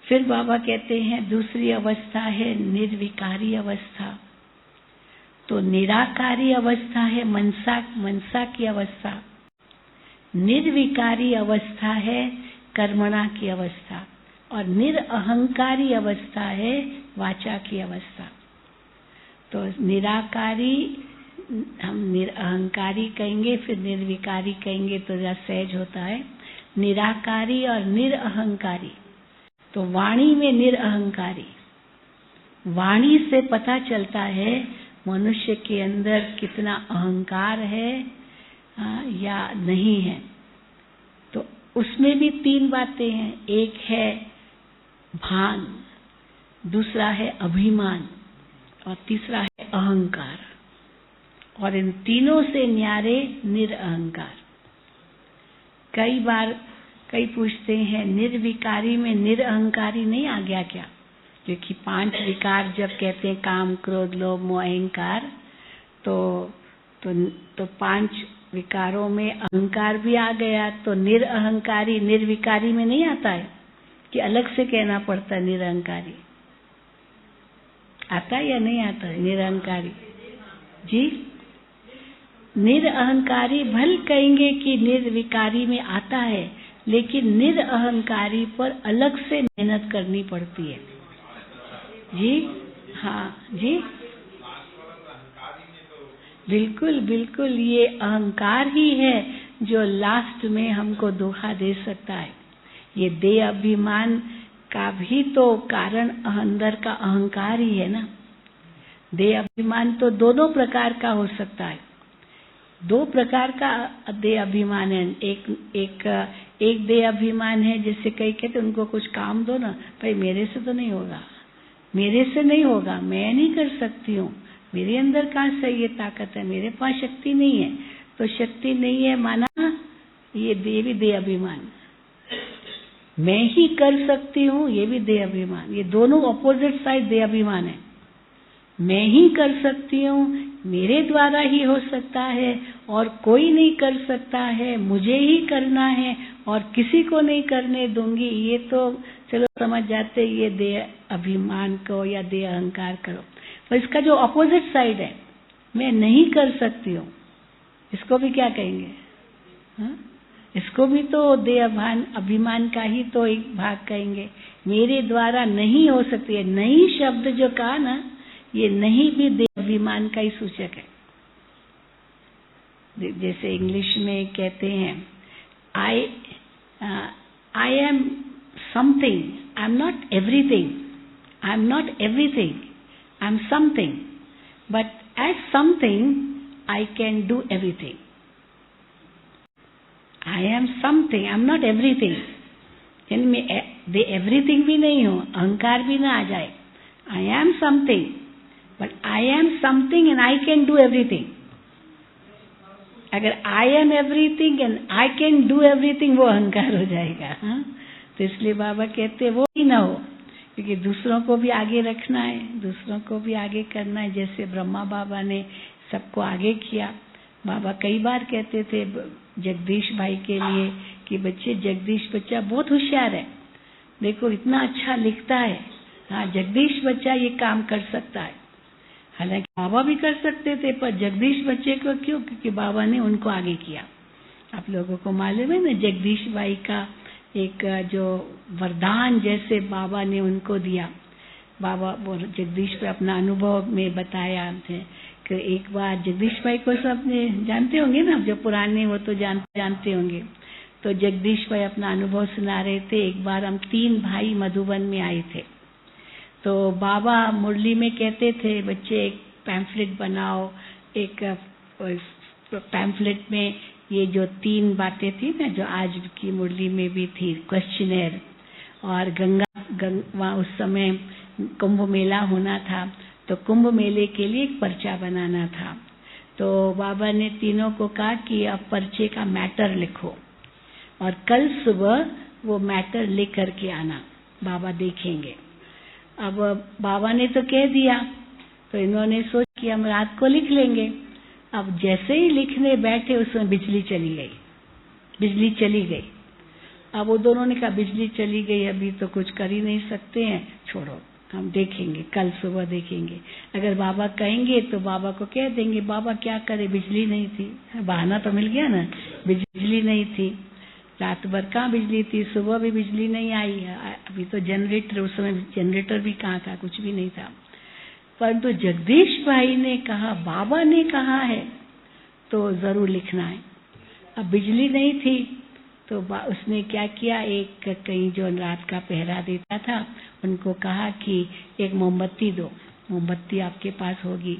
फिर बाबा कहते हैं दूसरी अवस्था है निर्विकारी अवस्था। तो निराकारी अवस्था है मनसा की अवस्था, निर्विकारी अवस्था है कर्मणा की अवस्था, और निरअहंकारी अवस्था है वाचा की अवस्था। तो निराकारी हम निरअहंकारी कहेंगे, फिर निर्विकारी कहेंगे तो जरा सहज होता है। निराकारी और निरअहंकारी, तो वाणी में निरअहंकारी, वाणी से पता चलता है मनुष्य के अंदर कितना अहंकार है या नहीं है। तो उसमें भी तीन बातें हैं, एक है भान, दूसरा है अभिमान और तीसरा है अहंकार। और इन तीनों से न्यारे निरअहंकार। कई बार कई पूछते हैं निर्विकारी में निरअहंकारी नहीं आ गया क्या? क्योंकि 5 विकार जब कहते हैं काम क्रोध लोभ मोह अहंकार, तो 5 विकारों में अहंकार भी आ गया, तो निरअहंकारी निर्विकारी में नहीं आता है कि अलग से कहना पड़ता है निरअहंकारी? आता है या नहीं आता है निरअहंकारी? जी, निरअहंकारी भल कहेंगे कि निर्विकारी में आता है, लेकिन निरअहंकारी पर अलग से मेहनत करनी पड़ती है। जी हाँ जी, बिल्कुल बिल्कुल, ये अहंकार ही है जो लास्ट में हमको धोखा दे सकता है। ये देह अभिमान का भी तो कारण अंदर का अहंकार ही है ना। देह अभिमान तो दोनों प्रकार का हो सकता है। 2 प्रकार का देह अभिमान है। एक देह अभिमान है, जैसे कई कहते उनको कुछ काम दो ना, भाई मेरे से तो नहीं होगा, मेरे से नहीं होगा, मैं नहीं कर सकती हूँ, मेरे अंदर कहाँ से ये ताकत है, मेरे पास शक्ति नहीं है। तो शक्ति नहीं है माना ये भी देह अभिमान। मैं ही कर सकती हूँ, ये भी देह अभिमान। ये दोनों अपोजिट साइड देह अभिमान है। मैं ही कर सकती हूँ, मेरे द्वारा ही हो सकता है और कोई नहीं कर सकता है, मुझे ही करना है और किसी को नहीं करने दूंगी। ये तो चलो समझ जाते, ये देह अभिमान को या देह अहंकार करो। पर इसका जो अपोजिट साइड है, मैं नहीं कर सकती हूँ, इसको भी क्या कहेंगे? हाँ? इसको भी तो देह अभिमान का ही तो एक भाग कहेंगे। मेरे द्वारा नहीं हो सकती है। नहीं शब्द जो कहा ना, ये नहीं भी देह अभिमान का ही सूचक है। जैसे इंग्लिश में कहते हैं I am something, I am not everything, I am not everything, I am something, but as something I can do everything. I am something, I am not everything, यानी मैं एवरीथिंग भी नहीं हूं, अहंकार भी ना आ जाए। I am something, but I am something and I can do everything. अगर I am everything and I can do everything, वो अहंकार हो जाएगा। हाँ? तो इसलिए बाबा कहते हैं वो ही ना हो, क्योंकि दूसरों को भी आगे रखना है, दूसरों को भी आगे करना है। जैसे ब्रह्मा बाबा ने सबको आगे किया। बाबा कई बार कहते थे जगदीश भाई के लिए कि बच्चे, जगदीश बच्चा बहुत होशियार है, देखो इतना अच्छा लिखता है, हाँ जगदीश बच्चा ये काम कर सकता है। हालांकि बाबा भी कर सकते थे, पर जगदीश बच्चे को क्यों? क्योंकि बाबा ने उनको आगे किया। आप लोगों को मालूम है ना, जगदीश भाई का एक जो वरदान जैसे बाबा ने उनको दिया। बाबा वो जगदीश पे अपना अनुभव में बताया थे कि एक बार जगदीश भाई को सब जानते होंगे ना, जो पुराने वो तो जानते होंगे। तो जगदीश भाई अपना अनुभव सुना रहे थे। एक बार हम 3 भाई मधुबन में आए थे, तो बाबा मुरली में कहते थे बच्चे एक पैम्फलेट बनाओ। एक पैम्फलेट में ये जो 3 बातें थी ना, जो आज की मुरली में भी थी, क्वेश्चनर और वहाँ उस समय कुंभ मेला होना था, तो कुंभ मेले के लिए एक पर्चा बनाना था। तो बाबा ने तीनों को कहा कि अब पर्चे का मैटर लिखो और कल सुबह वो मैटर लिख करके आना, बाबा देखेंगे। अब बाबा ने तो कह दिया, तो इन्होंने सोचा कि हम रात को लिख लेंगे। अब जैसे ही लिखने बैठे उसमें बिजली चली गई। बिजली चली गई। अब वो दोनों ने कहा बिजली चली गई, अभी तो कुछ कर ही नहीं सकते हैं, छोड़ो हम देखेंगे, कल सुबह देखेंगे। अगर बाबा कहेंगे तो बाबा को कह देंगे, बाबा क्या करे, बिजली नहीं थी। बहाना तो मिल गया ना, बिजली नहीं थी, रात भर कहाँ बिजली थी, सुबह भी बिजली नहीं आई। अभी तो जनरेटर, उस समय जनरेटर भी कहाँ था, कुछ भी नहीं था। परंतु जगदीश भाई ने कहा, बाबा ने कहा है तो जरूर लिखना है। अब बिजली नहीं थी तो उसने क्या किया, एक कहीं जो रात का पहरा देता था उनको कहा कि एक मोमबत्ती दो, मोमबत्ती आपके पास होगी।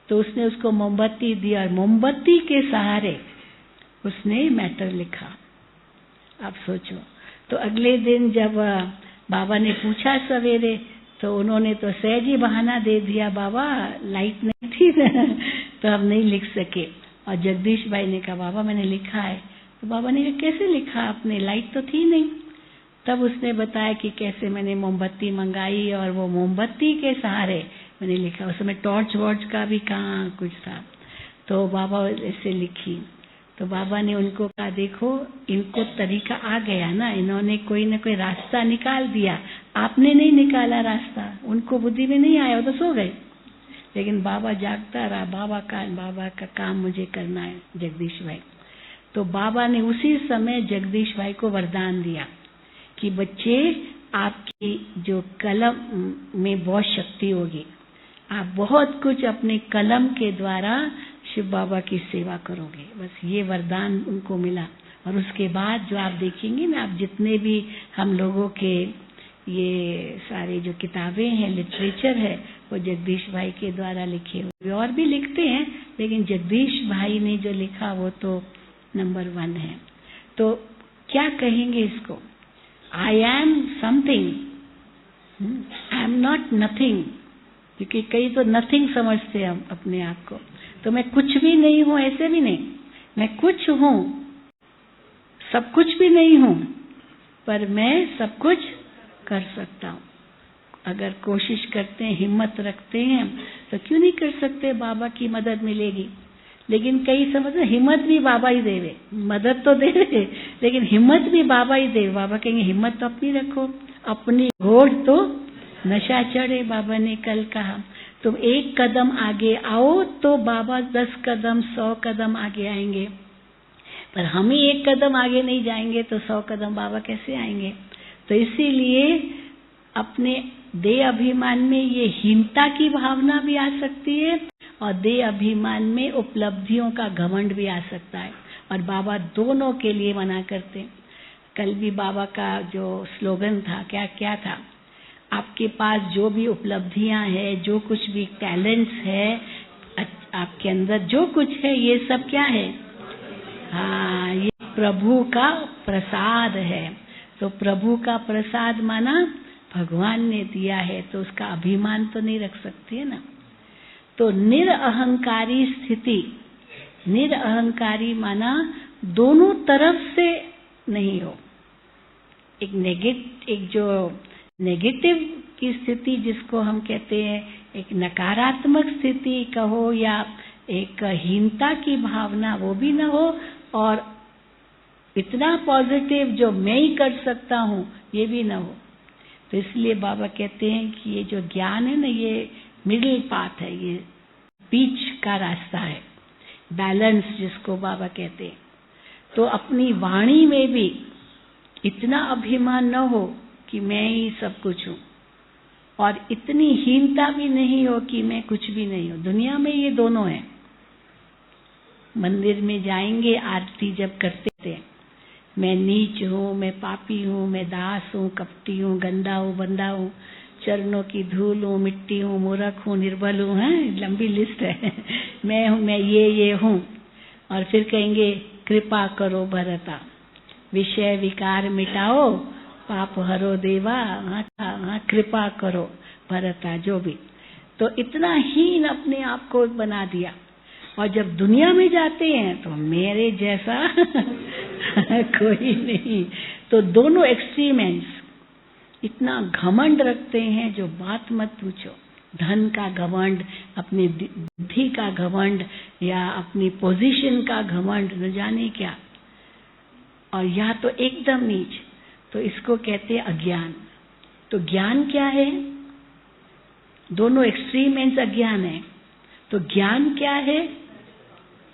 तो उसने उसको मोमबत्ती दिया और मोमबत्ती के सहारे उसने मैटर लिखा। आप सोचो। तो अगले दिन जब बाबा ने पूछा सवेरे, तो उन्होंने तो सहज ही बहाना दे दिया, बाबा लाइट नहीं थी ना तो हम नहीं लिख सके। और जगदीश भाई ने कहा, बाबा मैंने लिखा है। तो बाबा ने कहा, कैसे लिखा आपने, लाइट तो थी नहीं। तब उसने बताया कि कैसे मैंने मोमबत्ती मंगाई और वो मोमबत्ती के सहारे मैंने लिखा। उस समय टॉर्च वॉर्च का भी कहाँ कुछ था। तो बाबा ऐसे लिखी। तो बाबा ने उनको कहा, देखो इनको तरीका आ गया ना, इन्होंने कोई ना कोई रास्ता निकाल दिया, आपने नहीं निकाला रास्ता, उनको बुद्धि में नहीं आया, वो तो सो गए। लेकिन बाबा जागता रहा, बाबा का काम मुझे करना है, जगदीश भाई। तो बाबा ने उसी समय जगदीश भाई को वरदान दिया कि बच्चे, आपकी जो कलम में बहुत शक्ति होगी, आप बहुत कुछ अपने कलम के द्वारा शिव बाबा की सेवा करोगे। बस ये वरदान उनको मिला। और उसके बाद जो आप देखेंगे ना, आप जितने भी हम लोगों के ये सारे जो किताबें हैं, लिटरेचर है, वो जगदीश भाई के द्वारा लिखे हुए। और भी लिखते हैं, लेकिन जगदीश भाई ने जो लिखा वो तो नंबर 1 है। तो क्या कहेंगे इसको, आई am something, I am not nothing. क्योंकि कई तो नथिंग समझते हैं हम अपने आप को। तो मैं कुछ भी नहीं हूं, ऐसे भी नहीं, मैं कुछ हूं, सब कुछ भी नहीं हूं, पर मैं सब कुछ कर सकता हूं। अगर कोशिश करते हैं, हिम्मत रखते हैं, तो क्यों नहीं कर सकते, बाबा की मदद मिलेगी। लेकिन कई समझते हिम्मत भी बाबा ही देवे, मदद तो देवे लेकिन हिम्मत भी बाबा ही देवे। बाबा कहेंगे हिम्मत तो अपनी रखो, अपनी घोड़ तो नशा चढ़े। बाबा ने कल कहा, तुम एक कदम आगे आओ तो बाबा 10 कदम 100 कदम आगे आएंगे। पर हम ही एक कदम आगे नहीं जाएंगे तो 100 कदम बाबा कैसे आएंगे। तो इसीलिए अपने देह अभिमान में ये हीनता की भावना भी आ सकती है और देह अभिमान में उपलब्धियों का घमंड भी आ सकता है। और बाबा दोनों के लिए मना करते। कल भी बाबा का जो स्लोगन था, क्या क्या था, आपके पास जो भी उपलब्धियां हैं, जो कुछ भी टैलेंट्स है आपके अंदर, जो कुछ है, ये सब क्या है, हाँ, ये प्रभु का प्रसाद है। तो प्रभु का प्रसाद माना भगवान ने दिया है, तो उसका अभिमान तो नहीं रख सकते है ना। तो निरअहंकारी स्थिति, निरअहंकारी माना दोनों तरफ से नहीं हो। एक जो नेगेटिव की स्थिति जिसको हम कहते हैं, एक नकारात्मक स्थिति कहो या एक हीनता की भावना, वो भी ना हो, और इतना पॉजिटिव जो मैं ही कर सकता हूँ ये भी ना हो। तो इसलिए बाबा कहते हैं कि ये जो ज्ञान है ना, ये मिडिल पाथ है, ये बीच का रास्ता है, बैलेंस जिसको बाबा कहते हैं। तो अपनी वाणी में भी इतना अभिमान न हो कि मैं ही सब कुछ हूँ, और इतनी हीनता भी नहीं हो कि मैं कुछ भी नहीं हूँ। दुनिया में ये दोनों है। मंदिर में जाएंगे, आरती जब करते थे, मैं नीच हूँ, मैं पापी हूँ, मैं दास हूँ, कपटी हूँ, गंदा हूँ, बंदा हूँ, चरणों की धूल हूँ, मिट्टी हूँ, मूर्ख हूँ, निर्बल हूँ, है लंबी लिस्ट है मैं हूँ, मैं ये हूँ। और फिर कहेंगे कृपा करो भरता, विषय विकार मिटाओ, पाप हरो देवा, हाँ कृपा करो भरता, जो भी। तो इतना हीन अपने आप को बना दिया। और जब दुनिया में जाते हैं तो मेरे जैसा कोई नहीं। तो दोनों एक्सट्रीमेंट्स, इतना घमंड रखते हैं जो बात मत पूछो। धन का घमंड, अपनी बुद्धि का घमंड, या अपनी पोजीशन का घमंड, न जाने क्या। और या तो एकदम नीच, तो इसको कहते हैं अज्ञान। तो ज्ञान क्या है? दोनों एक्सट्रीम मीन्स अज्ञान है। तो ज्ञान क्या है?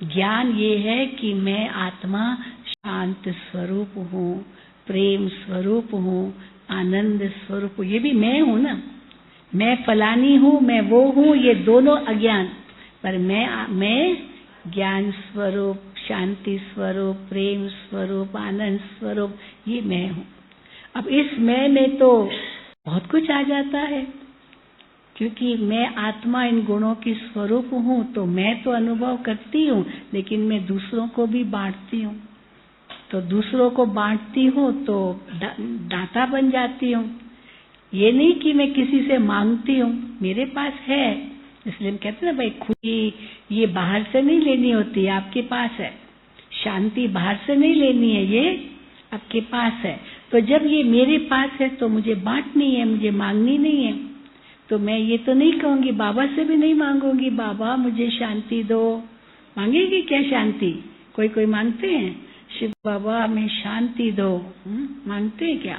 ज्ञान ये है कि मैं आत्मा शांत स्वरूप हूँ, प्रेम स्वरूप हूँ, आनंद स्वरूप हूँ। ये भी मैं हूँ ना, मैं फलानी हूँ, मैं वो हूँ, ये दोनों अज्ञान। पर मैं ज्ञान स्वरूप, शांति स्वरूप, प्रेम स्वरूप, आनंद स्वरूप, ये मैं हूँ। अब इस मैं में तो बहुत कुछ आ जाता है, क्योंकि मैं आत्मा इन गुणों की स्वरूप हूँ, तो मैं तो अनुभव करती हूँ, लेकिन मैं दूसरों को भी बांटती हूँ। तो दूसरों को बांटती हूँ तो दाता बन जाती हूँ। ये नहीं कि मैं किसी से मांगती हूँ, मेरे पास है, इसलिए हम कहते हैं ना भाई, खुशी ये बाहर से नहीं लेनी होती, आपके पास है। शांति बाहर से नहीं लेनी है, ये आपके पास है। तो जब ये मेरे पास है तो मुझे बांटनी है, मुझे मांगनी नहीं है। तो मैं ये तो नहीं कहूंगी, बाबा से भी नहीं मांगूंगी, बाबा मुझे शांति दो। मांगेगी क्या शांति? कोई कोई मांगते हैं, शिव बाबा हमें शांति दो, मांगते हैं क्या?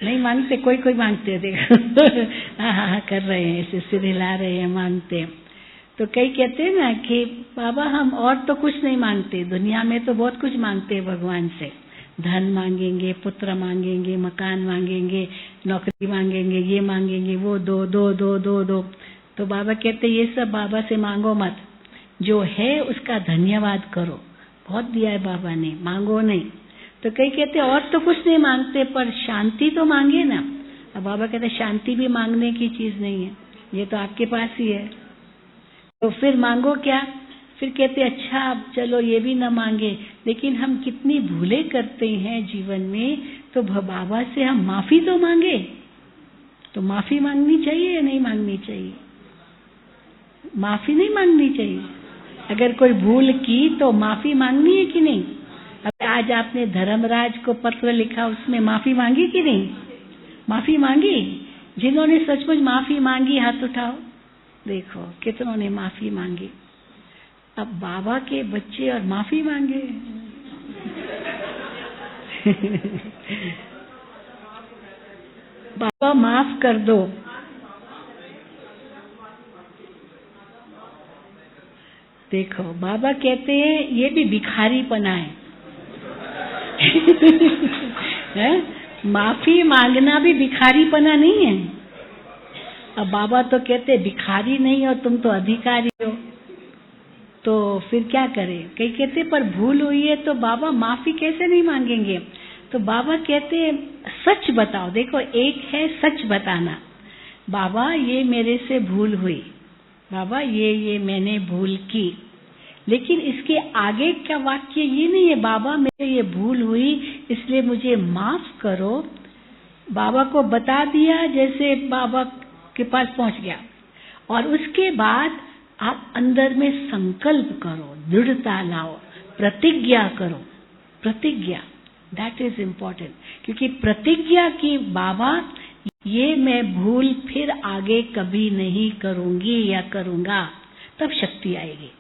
नहीं मांगते। कोई कोई मांगते हैं, देखो हाँ कर रहे हैं, ऐसे सिर हिला रहे हैं, मांगते हैं। तो कई कहते हैं ना कि बाबा हम और तो कुछ नहीं मांगते, दुनिया में तो बहुत कुछ मांगते हैं भगवान से। धन मांगेंगे, पुत्र मांगेंगे, मकान मांगेंगे, नौकरी मांगेंगे, ये मांगेंगे, वो दो दो दो दो दो। तो बाबा कहते ये सब बाबा से मांगो मत, जो है उसका धन्यवाद करो। बहुत दिया है बाबा ने, मांगो नहीं। तो कई कहते और तो कुछ नहीं मांगते, पर शांति तो मांगे ना। अब बाबा कहते शांति भी मांगने की चीज नहीं है, ये तो आपके पास ही है। तो फिर मांगो क्या? फिर कहते अच्छा अब चलो ये भी ना मांगे, लेकिन हम कितनी भूलें करते हैं जीवन में, तो बाबा से हम माफी तो मांगे। तो माफी मांगनी चाहिए या नहीं मांगनी चाहिए? माफी नहीं मांगनी चाहिए। अगर कोई भूल की तो माफी मांगनी है कि नहीं? अब आज आपने धर्मराज को पत्र लिखा, उसमें माफी मांगी कि नहीं? माफी मांगी। जिन्होंने सचमुच माफी मांगी हाथ उठाओ, देखो कितनों ने माफी मांगी। अब बाबा के बच्चे और माफी मांगे बाबा माफ कर दो। देखो बाबा कहते हैं ये भी भिखारीपना है माफी मांगना भी भिखारीपना नहीं है। अब बाबा तो कहते भिखारी नहीं हो तुम, तो अधिकारी हो। तो फिर क्या करें? कई कहते पर भूल हुई है तो बाबा माफी कैसे नहीं मांगेंगे? तो बाबा कहते सच बताओ। देखो एक है सच बताना, बाबा ये मेरे से भूल हुई, बाबा ये मैंने भूल की। लेकिन इसके आगे का वाक्य ये नहीं है बाबा मेरे ये भूल हुई इसलिए मुझे माफ करो। बाबा को बता दिया, जैसे बाबा के पास पहुंच गया, और उसके बाद आप अंदर में संकल्प करो, दृढ़ता लाओ, प्रतिज्ञा करो। प्रतिज्ञा, दैट इज इम्पोर्टेंट, क्योंकि प्रतिज्ञा की बाबा ये मैं भूल फिर आगे कभी नहीं करूंगी या करूंगा, तब शक्ति आएगी।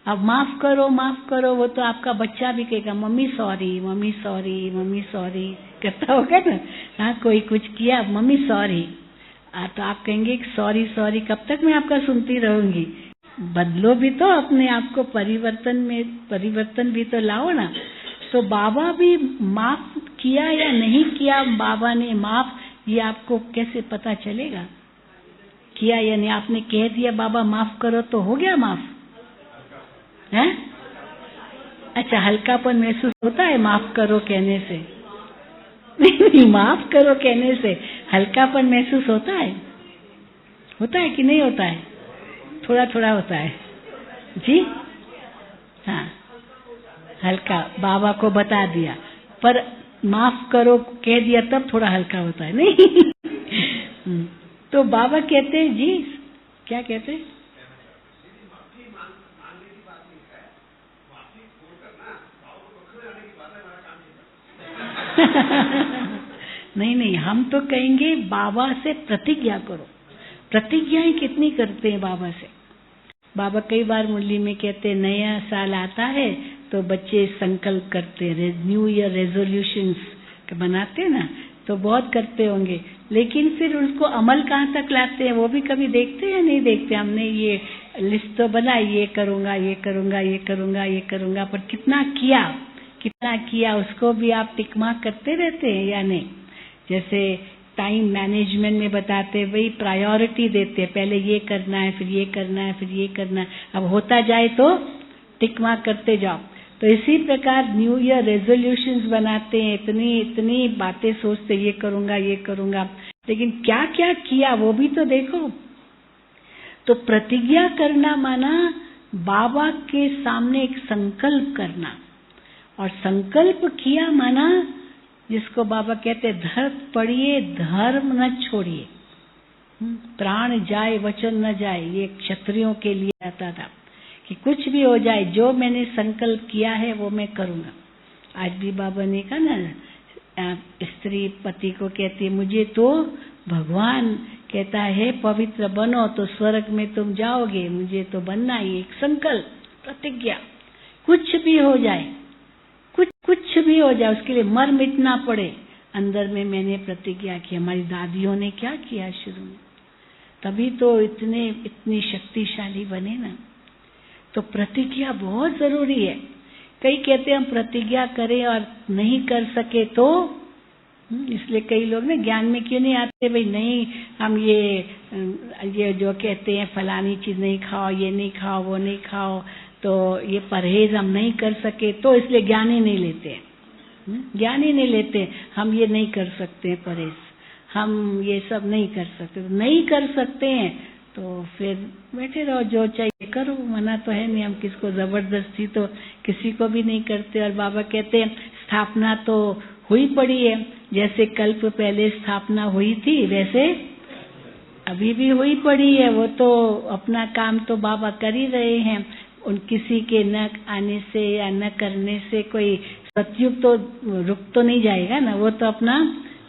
अब माफ करो, वो तो आपका बच्चा भी कहेगा mummy sorry, mummy sorry, mummy sorry कहता होगा ना। हाँ कोई कुछ किया, मम्मी सॉरी, तो आप कहेंगे सॉरी सॉरी, कब तक मैं आपका सुनती रहूंगी? बदलो भी तो अपने आप को, परिवर्तन भी तो लाओ ना। तो बाबा भी माफ किया या नहीं किया बाबा ने माफ, ये आपको कैसे पता चलेगा? किया या नहीं? आपने कह दिया बाबा माफ करो तो हो गया माफ है? अच्छा, हल्कापन महसूस होता है माफ करो कहने से? नहीं, माफ करो कहने से हल्कापन महसूस होता है? होता है कि नहीं होता है? थोड़ा थोड़ा होता है जी। हाँ, हल्का बाबा को बता दिया, पर माफ करो कह दिया तब थोड़ा हल्का होता है नहीं? तो बाबा कहते हैं जी, क्या कहते हैं? नहीं, हम तो कहेंगे बाबा से प्रतिज्ञा करो। प्रतिज्ञाएं कितनी करते हैं बाबा से? बाबा कई बार मुरली में कहते नया साल आता है तो बच्चे संकल्प करते हैं, न्यू ईयर रेजोल्यूशंस बनाते हैं ना, तो बहुत करते होंगे, लेकिन फिर उसको अमल कहाँ तक लाते हैं वो भी कभी देखते हैं या नहीं देखते? हमने ये लिस्ट तो बनाई, ये करूंगा, ये करूंगा, ये करूंगा, ये करूंगा, पर कितना किया उसको भी आप टिक मार्क करते रहते हैं या नहीं? जैसे टाइम मैनेजमेंट में बताते हैं, वही प्रायोरिटी देते हैं, पहले ये करना है, फिर ये करना है, फिर ये करना है, अब होता जाए तो टिक मार्क करते जाओ। तो इसी प्रकार न्यू ईयर रेजोल्यूशंस बनाते हैं, इतनी बातें सोचते, ये करूंगा, लेकिन क्या क्या किया वो भी तो देखो। तो प्रतिज्ञा करना माना बाबा के सामने एक संकल्प करना, और संकल्प किया माना जिसको बाबा कहते धर्म पढ़िए, धर्म न छोड़िए, प्राण जाए वचन न जाए, ये क्षत्रियों के लिए आता था कि कुछ भी हो जाए, जो मैंने संकल्प किया है वो मैं करूंगा। आज भी बाबा ने कहा ना, स्त्री पति को कहती है मुझे तो भगवान कहता है पवित्र बनो तो स्वर्ग में तुम जाओगे, मुझे तो बनना ही, एक संकल्प प्रतिज्ञा, कुछ भी हो जाए, कुछ भी हो जाए, उसके लिए मर मिटना पड़े, अंदर में मैंने प्रतिज्ञा की। हमारी दादियों ने क्या किया शुरू में, तभी तो इतनी शक्तिशाली बने ना। तो प्रतिज्ञा बहुत जरूरी है। कई कहते हैं हम प्रतिज्ञा करें और नहीं कर सके तो, इसलिए कई लोग ना ज्ञान में क्यों नहीं आते, भाई नहीं हम ये जो कहते हैं फलानी चीज नहीं खाओ, ये नहीं खाओ, वो नहीं खाओ, तो ये परहेज हम नहीं कर सके तो, इसलिए ज्ञान ही नहीं लेते, ज्ञान ही नहीं लेते। हम ये नहीं कर सकते परहेज, हम ये सब नहीं कर सकते, नहीं कर सकते हैं तो फिर बैठे रहो, जो चाहिए करो, मना तो है नहीं, हम किसको जबरदस्ती तो किसी को भी नहीं करते। और बाबा कहते हैं स्थापना तो हुई पड़ी है, जैसे कल्प पहले स्थापना हुई थी वैसे अभी भी हुई पड़ी है, वो तो अपना काम तो बाबा कर ही रहे हैं। उन किसी के न आने से या न करने से कोई सतयुग तो रुक तो नहीं जाएगा ना, वो तो अपना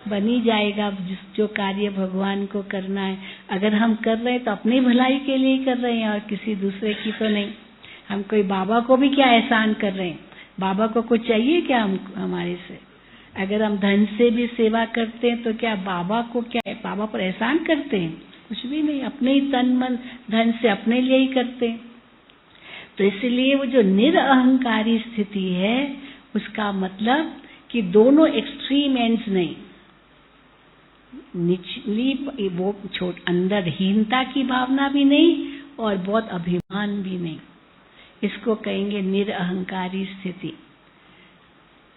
बन ही जाएगा। जो कार्य भगवान को करना है, अगर हम कर रहे हैं तो अपनी भलाई के लिए ही कर रहे हैं और किसी दूसरे की तो नहीं। हम कोई बाबा को भी क्या एहसान कर रहे हैं, बाबा को कुछ चाहिए क्या हमारे से? अगर हम धन से भी सेवा करते हैं तो क्या बाबा को क्या है, बाबा पर एहसान करते हैं? कुछ भी नहीं, अपने ही तन मन धन से अपने लिए ही करते हैं। तो इसलिए वो जो निरअहंकारी स्थिति है, उसका मतलब कि दोनों एक्सट्रीम एंड्स नहीं, निचली वो अंदर हीनता की भावना भी नहीं और बहुत अभिमान भी नहीं, इसको कहेंगे निरअहंकारी स्थिति।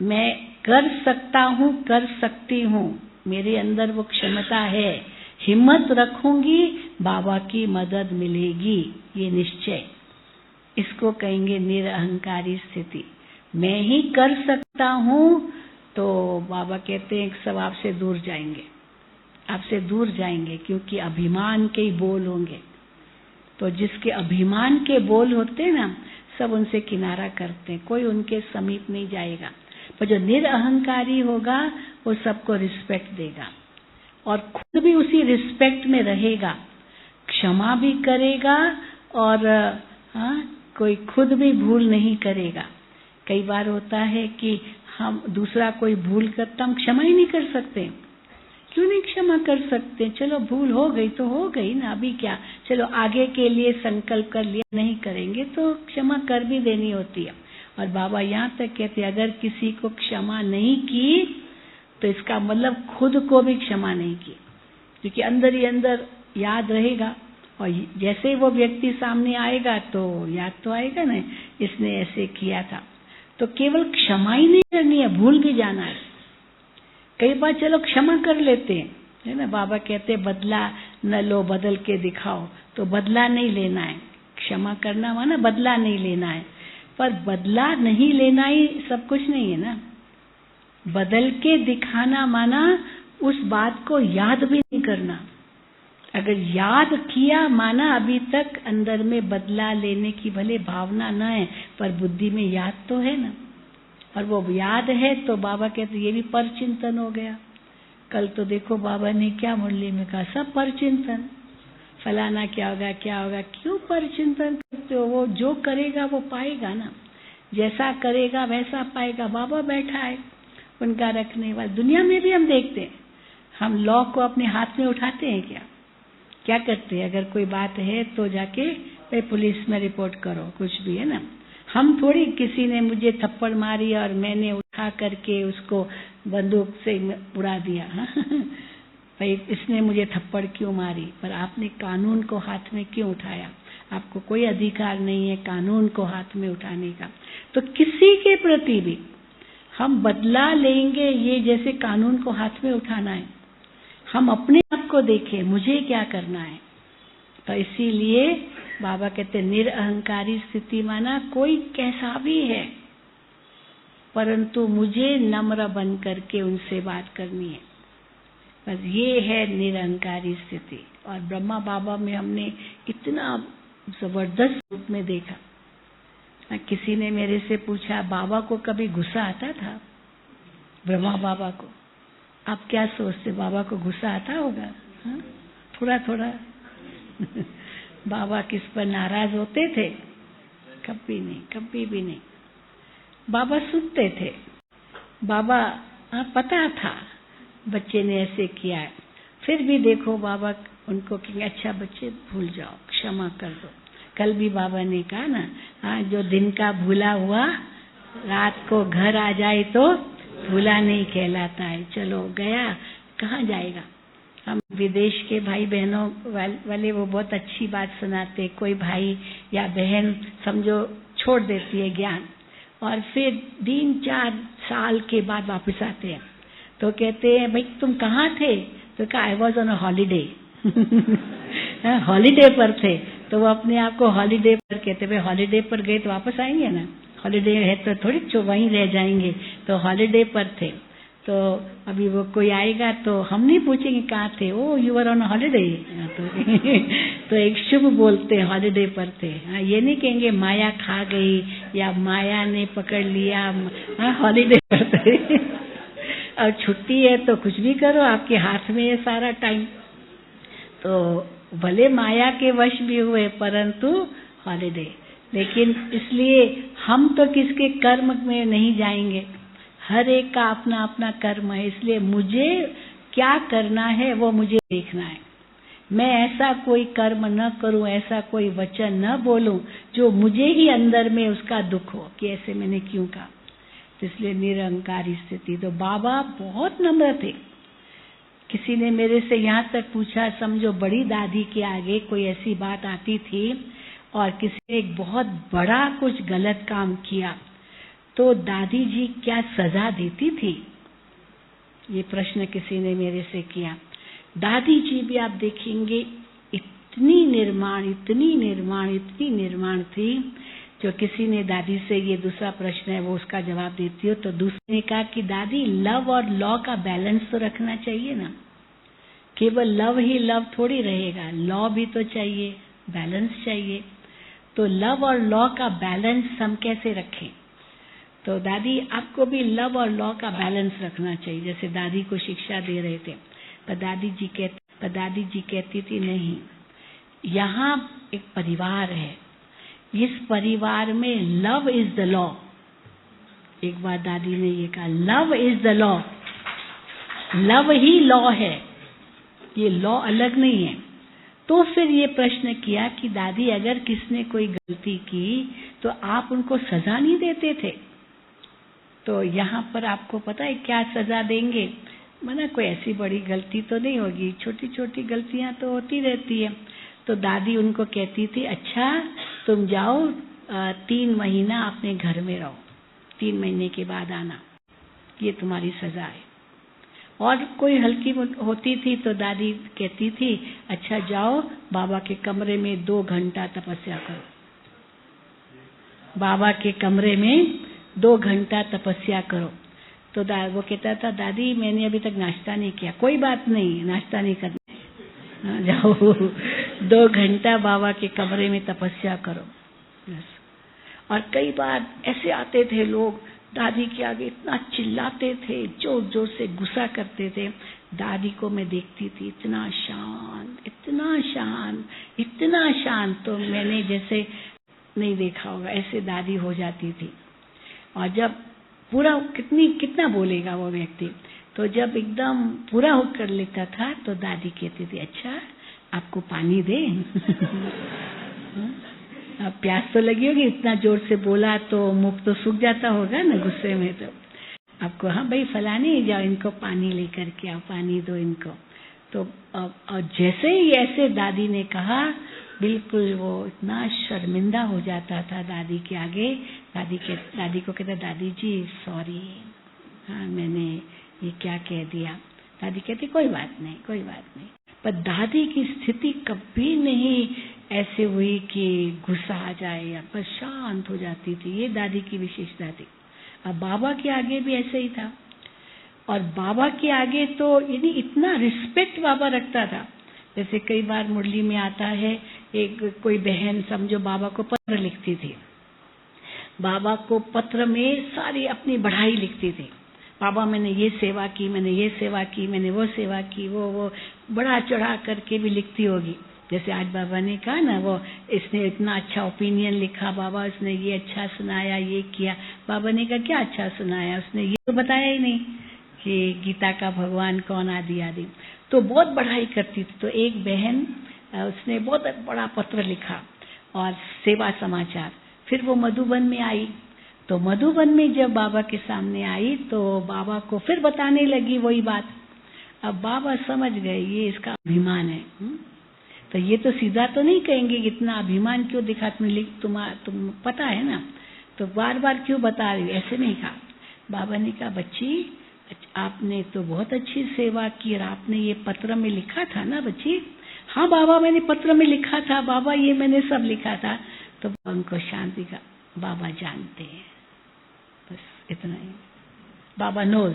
मैं कर सकता हूँ, कर सकती हूँ, मेरे अंदर वो क्षमता है, हिम्मत रखूंगी, बाबा की मदद मिलेगी, ये निश्चय, इसको कहेंगे निरअहंकारी स्थिति। मैं ही कर सकता हूँ तो बाबा कहते हैं सब आपसे दूर जाएंगे, आपसे दूर जाएंगे, क्योंकि अभिमान के ही बोल होंगे। तो जिसके अभिमान के बोल होते हैं ना, सब उनसे किनारा करते हैं, कोई उनके समीप नहीं जाएगा। पर जो निरअहंकारी होगा वो सबको रिस्पेक्ट देगा और खुद भी उसी रिस्पेक्ट में रहेगा, क्षमा भी करेगा और कोई खुद भी भूल नहीं करेगा। कई बार होता है कि हम दूसरा कोई भूल करता, हम क्षमा ही नहीं कर सकते। क्यों नहीं क्षमा कर सकते? चलो भूल हो गई तो हो गई ना, अभी क्या, चलो आगे के लिए संकल्प कर लिया, नहीं करेंगे तो क्षमा कर भी देनी होती है। और बाबा यहाँ तक कहते अगर किसी को क्षमा नहीं की तो इसका मतलब खुद को भी क्षमा नहीं की, क्योंकि अंदर ही अंदर याद रहेगा और जैसे ही वो व्यक्ति सामने आएगा तो याद तो आएगा ना, इसने ऐसे किया था। तो केवल क्षमा ही नहीं करनी है, भूल भी जाना है। कई बार चलो क्षमा कर लेते हैं, है ना, बाबा कहते बदला न लो बदल के दिखाओ, तो बदला नहीं लेना है, क्षमा करना माना बदला नहीं लेना है। पर बदला नहीं लेना ही सब कुछ नहीं है ना, बदल के दिखाना माना उस बात को याद भी नहीं करना। अगर याद किया माना अभी तक अंदर में बदला लेने की भले भावना न है, पर बुद्धि में याद तो है ना, और वो याद है तो बाबा कहते ये भी पर चिंतन हो गया। कल तो देखो बाबा ने क्या मुरली में कहा, सब पर चिंतन, फलाना क्या होगा क्या होगा, क्यों पर चिंतन करते हो? वो जो करेगा वो पाएगा ना। जैसा करेगा वैसा पाएगा। बाबा बैठा है उनका रखने वाला। दुनिया में भी हम देखते हैं, हम लॉ को अपने हाथ में उठाते हैं क्या करते हैं? अगर कोई बात है तो जाके भाई पुलिस में रिपोर्ट करो, कुछ भी है ना। हम थोड़ी किसी ने मुझे थप्पड़ मारी और मैंने उठा करके उसको बंदूक से उड़ा दिया भाई इसने मुझे थप्पड़ क्यों मारी, पर आपने कानून को हाथ में क्यों उठाया? आपको कोई अधिकार नहीं है कानून को हाथ में उठाने का। तो किसी के प्रति भी हम बदला लेंगे, ये जैसे कानून को हाथ में उठाना है। हम अपने आप को देखें, मुझे क्या करना है। तो इसीलिए बाबा कहते निरअहंकारी स्थिति माना कोई कैसा भी है, परंतु मुझे नम्र बन करके उनसे बात करनी है। बस ये है निरअहंकारी स्थिति। और ब्रह्मा बाबा में हमने इतना जबरदस्त रूप में देखा। किसी ने मेरे से पूछा बाबा को कभी गुस्सा आता था? ब्रह्मा बाबा को आप क्या सोचते, बाबा को गुस्सा आता होगा? हाँ? थोड़ा थोड़ा बाबा किस पर नाराज होते थे? कभी नहीं, कभी भी नहीं। बाबा सुनते थे। बाबा पता था बच्चे ने ऐसे किया है, फिर भी देखो बाबा उनको कि अच्छा बच्चे भूल जाओ, क्षमा कर दो। कल भी बाबा ने कहा ना, जो दिन का भूला हुआ रात को घर आ जाए तो भूला नहीं कहलाता है। चलो गया, कहाँ जाएगा। हम विदेश के भाई बहनों वाले वो बहुत अच्छी बात सुनाते। कोई भाई या बहन समझो छोड़ देती है ज्ञान और फिर 3-4 साल के बाद वापस आते हैं, तो कहते हैं भाई तुम कहाँ थे? तो कहा I was on a holiday holiday पर थे। तो वो अपने आप को हॉलीडे पर कहते, भाई हॉलीडे पर गए तो वापस आएंगे ना, हॉलीडे है तो थोड़ी वहीं रह जाएंगे, तो हॉलीडे पर थे। तो अभी वो कोई आएगा तो हम नहीं पूछेंगे कहाँ थे, ओ यू वर ऑन हॉलीडे तो एक शुभ बोलते हैं हॉलीडे पर थे। ये नहीं कहेंगे माया खा गई या माया ने पकड़ लिया, हॉलीडे पर थे और छुट्टी है तो कुछ भी करो, आपके हाथ में है सारा टाइम। तो भले माया के वश भी हुए परंतु हॉलीडे। लेकिन इसलिए हम तो किसके कर्म में नहीं जाएंगे, हर एक का अपना अपना कर्म है। इसलिए मुझे क्या करना है वो मुझे देखना है। मैं ऐसा कोई कर्म न करूं, ऐसा कोई वचन न बोलूं जो मुझे ही अंदर में उसका दुख हो कि ऐसे मैंने क्यों कहा। तो इसलिए निरअहंकारी स्थिति। तो बाबा बहुत नम्र थे। किसी ने मेरे से यहाँ तक पूछा, समझो बड़ी दादी के आगे कोई ऐसी बात आती थी और किसी ने एक बहुत बड़ा कुछ गलत काम किया तो दादी जी क्या सजा देती थी? ये प्रश्न किसी ने मेरे से किया। दादी जी भी आप देखेंगे इतनी निर्माण थी। जो किसी ने दादी से, ये दूसरा प्रश्न है वो उसका जवाब देती हो, तो दूसरे ने कहा कि दादी लव और लॉ का बैलेंस तो रखना चाहिए ना, केवल लव ही लव थोड़ी रहेगा, लॉ भी तो चाहिए, बैलेंस चाहिए। तो लव और लॉ का बैलेंस हम कैसे रखें? तो दादी आपको भी लव और लॉ का बैलेंस रखना चाहिए, जैसे दादी को शिक्षा दे रहे थे। पर दादी जी कहती थी नहीं, यहाँ एक परिवार है, इस परिवार में लव इज द लॉ। एक बार दादी ने ये कहा love is the law, love he law है, ये लॉ अलग नहीं है। तो फिर ये प्रश्न किया कि दादी अगर किसने कोई गलती की तो आप उनको सजा नहीं देते थे? तो यहाँ पर आपको पता है क्या सजा देंगे? माना कोई ऐसी बड़ी गलती तो नहीं होगी, छोटी छोटी गलतियां तो होती रहती है। तो दादी उनको कहती थी अच्छा तुम जाओ 3 महीना अपने घर में रहो, 3 महीने के बाद आना, ये तुम्हारी सजा है। और कोई हल्की होती थी तो दादी कहती थी अच्छा जाओ बाबा के कमरे में 2 घंटा तपस्या करो, बाबा के कमरे में 2 घंटा तपस्या करो। तो वो कहता था दादी मैंने अभी तक नाश्ता नहीं किया। कोई बात नहीं, नाश्ता नहीं करना, जाओ 2 घंटा बाबा के कमरे में तपस्या करो। और कई बार ऐसे आते थे लोग दादी के आगे इतना चिल्लाते थे, जोर जोर से गुस्सा करते थे। दादी को मैं देखती थी इतना शांत, इतना शांत, इतना शांत, तो मैंने जैसे नहीं देखा होगा, ऐसे दादी हो जाती थी। और जब पूरा कितना बोलेगा वो व्यक्ति, तो जब एकदम पूरा होकर लेता था तो दादी कहती थी, अच्छा आपको पानी दे? अब प्यास तो लगी होगी, इतना जोर से बोला तो मुख तो सूख जाता होगा ना गुस्से में। तो आपको, हाँ भाई फलाने, जाओ इनको पानी लेकर के आओ, पानी दो इनको। तो और जैसे ही ऐसे दादी ने कहा, बिल्कुल वो इतना शर्मिंदा हो जाता था दादी के आगे। दादी को कहता, दादी जी सॉरी, हाँ मैंने ये क्या कह दिया। दादी कहती कोई बात नहीं, कोई बात नहीं। पर दादी की स्थिति कभी नहीं ऐसे हुई कि गुस्सा आ जाए या बस शांत हो जाती थी। ये दादी की विशेषता थी। अब बाबा के आगे भी ऐसे ही था। और बाबा के आगे तो यानी इतना रिस्पेक्ट बाबा रखता था। जैसे कई बार मुरली में आता है, एक कोई बहन समझो बाबा को पत्र लिखती थी, बाबा को पत्र में सारी अपनी बढ़ाई लिखती थी। बाबा मैंने ये सेवा की, मैंने ये सेवा की, मैंने वो सेवा की, वो बड़ा चढ़ा करके भी लिखती होगी। जैसे आज बाबा ने कहा ना, वो इसने इतना अच्छा ओपिनियन लिखा, बाबा उसने ये अच्छा सुनाया, ये किया। बाबा ने कहा क्या अच्छा सुनाया, उसने ये तो बताया ही नहीं कि गीता का भगवान कौन, आदि आदि। तो बहुत बढ़ाई करती थी। तो एक बहन उसने बहुत बड़ा पत्र लिखा और सेवा समाचार। फिर वो मधुबन में आई। तो मधुबन में जब बाबा के सामने आई तो बाबा को फिर बताने लगी वही बात। अब बाबा समझ गए ये इसका अभिमान है। तो ये तो सीधा तो नहीं कहेंगे, इतना अभिमान क्यों दिखा, तुम पता है ना, तो बार बार क्यों बता रही, ऐसे नहीं कहा। बाबा ने कहा बच्ची आपने तो बहुत अच्छी सेवा की और आपने ये पत्र में लिखा था ना बच्ची। हाँ बाबा मैंने पत्र में लिखा था बाबा, ये मैंने सब लिखा था। तो उनको शांति का, बाबा जानते हैं, बस इतना ही। बाबा नोज,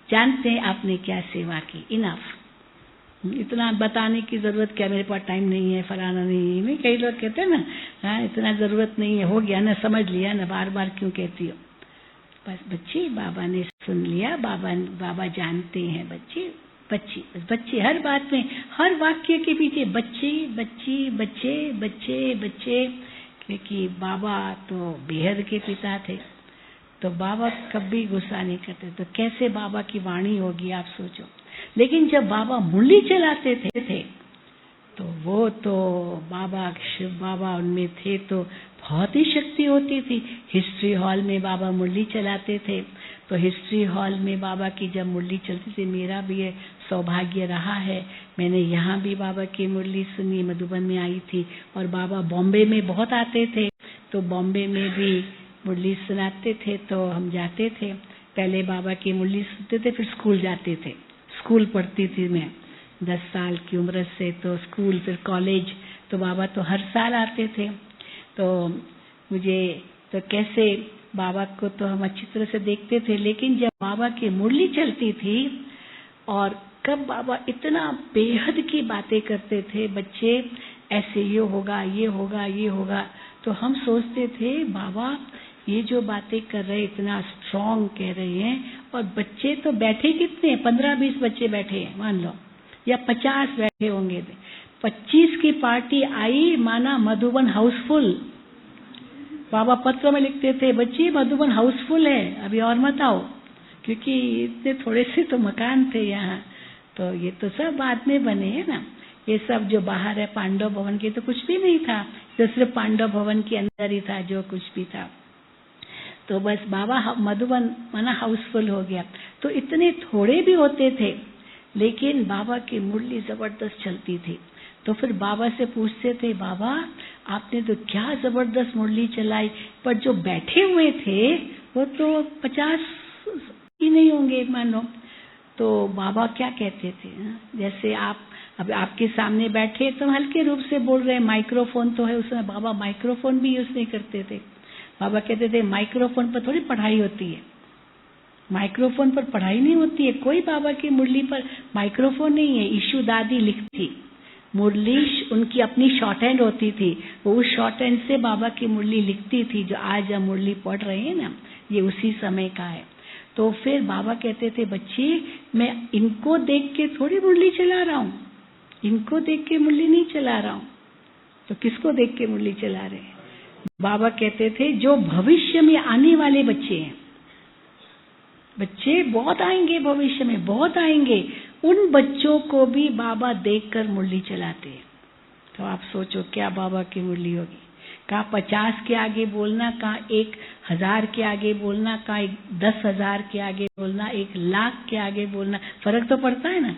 जानते हैं आपने क्या सेवा की, इनफ। इतना बताने की जरूरत क्या, मेरे पास टाइम नहीं है, फलाना नहीं है। कई लोग कहते हैं ना, हाँ इतना जरूरत नहीं है, हो गया ना, समझ लिया ना, बार बार क्यों कहती हो। बस बच्ची बाबा ने सुन लिया, बाबा जानते हैं बच्ची। बच्चे हर बात में, हर वाक्य के पीछे बच्चे बच्ची बच्चे बच्चे बच्चे, क्योंकि बाबा तो बेहद के पिता थे। तो बाबा कभी गुस्सा नहीं करते। तो कैसे बाबा की वाणी होगी आप सोचो। लेकिन जब बाबा मुरली चलाते थे तो वो तो बाबा, शिव बाबा उनमें थे तो बहुत ही शक्ति होती थी। हिस्ट्री हॉल में बाबा मुरली चलाते थे। तो हिस्ट्री हॉल में बाबा की जब मुरली चलती थी, मेरा भी ये सौभाग्य रहा है, मैंने यहाँ भी बाबा की मुरली सुनी, मधुबन में आई थी। और बाबा बॉम्बे में बहुत आते थे, तो बॉम्बे में भी मुरली सुनाते थे। तो हम जाते थे, पहले बाबा की मुरली सुनते थे, फिर स्कूल जाते थे। स्कूल पढ़ती थी मैं 10 साल की उम्र से, तो स्कूल फिर कॉलेज। तो बाबा तो हर साल आते थे। तो मुझे तो कैसे बाबा को तो हम अच्छी तरह से देखते थे। लेकिन जब बाबा की मुरली चलती थी और कब बाबा इतना बेहद की बातें करते थे, बच्चे ऐसे ये होगा ये होगा ये होगा, तो हम सोचते थे बाबा ये जो बातें कर रहे इतना स्ट्रांग कह रहे हैं। और बच्चे तो बैठे कितने, 15-20 बच्चे बैठे हैं मान लो, या 50 बैठे होंगे। 25 की पार्टी आई, माना मधुबन हाउसफुल। बाबा पत्र में लिखते थे बच्ची मधुबन हाउसफुल है, अभी और मत आओ, क्योंकि इतने थोड़े से तो मकान थे यहाँ। तो ये तो सब बाद में बने हैं ना, ये सब जो बाहर है पांडव भवन के तो कुछ भी नहीं था, तो सिर्फ पांडव भवन के अंदर ही था जो कुछ भी था। तो बस बाबा मधुबन माना हाउसफुल हो गया। तो इतने थोड़े भी होते थे, लेकिन बाबा की मुरली जबरदस्त चलती थी। तो फिर बाबा से पूछते थे, बाबा आपने तो क्या जबरदस्त मुरली चलाई, पर जो बैठे हुए थे वो तो 50 ही नहीं होंगे मानो। तो बाबा क्या कहते थे, जैसे आप अब आपके सामने बैठे तो हल्के रूप से बोल रहे हैं, माइक्रोफोन तो है उसमें, बाबा माइक्रोफोन भी यूज नहीं करते थे। बाबा कहते थे माइक्रोफोन पर थोड़ी पढ़ाई होती है, माइक्रोफोन पर पढ़ाई नहीं होती है। कोई बाबा की मुरली पर माइक्रोफोन नहीं है। ईशु दादी लिखती मुरली, उनकी अपनी शॉर्ट हैंड होती थी, वो उस शॉर्ट हैंड से बाबा की मुरली लिखती थी। जो आज हम मुरली पढ़ रहे हैं ना, ये उसी समय का है। तो फिर बाबा कहते थे बच्ची मैं इनको देख के थोड़ी मुरली चला रहा हूँ, इनको देख के मुरली नहीं चला रहा हूँ। तो किसको देख के मुरली चला रहे हैं, बाबा कहते थे जो भविष्य में आने वाले बच्चे हैं, बच्चे बहुत आएंगे, भविष्य में बहुत आएंगे, उन बच्चों को भी बाबा देखकर मुरली चलाते हैं। तो आप सोचो क्या बाबा की मुरली होगी। कहाँ 50 के आगे बोलना, कहाँ 1000 के आगे बोलना, कहाँ 10,000 के आगे बोलना, 1,00,000 के आगे बोलना, फर्क तो पड़ता है ना।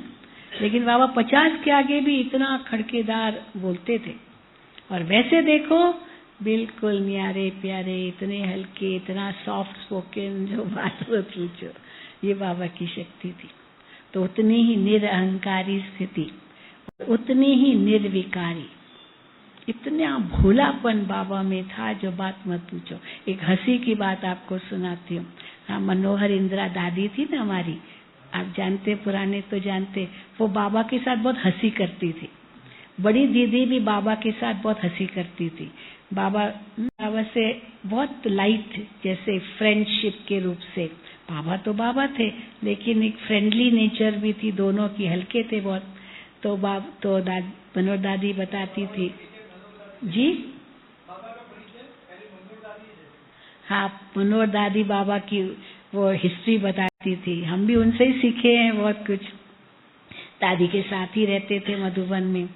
लेकिन बाबा 50 के आगे भी इतना खड़केदार बोलते थे। और वैसे देखो बिल्कुल न्यारे प्यारे, इतने हल्के, इतना सॉफ्ट स्पोकन, जो बात वो पूछो, ये बाबा की शक्ति थी। तो उतनी ही निरअहंकारी स्थिति, उतनी ही निर्विकारी, इतना भोलापन बाबा में था जो बात मत पूछो। एक हंसी की बात आपको सुनाती हूँ। हाँ, मनोहर इंदिरा दादी थी ना हमारी, आप जानते, पुराने तो जानते, वो बाबा के साथ बहुत हंसी करती थी। बड़ी दीदी भी बाबा के साथ बहुत हंसी करती थी। बाबा से बहुत लाइट, जैसे फ्रेंडशिप के रूप से। बाबा तो बाबा थे, लेकिन एक फ्रेंडली नेचर भी थी दोनों की, हल्के थे बहुत। तो मनोहर दादी बताती थी जी। हाँ, मनोहर दादी बाबा की वो हिस्ट्री बताती थी। हम भी उनसे ही सीखे हैं बहुत कुछ। दादी के साथ ही रहते थे मधुबन में।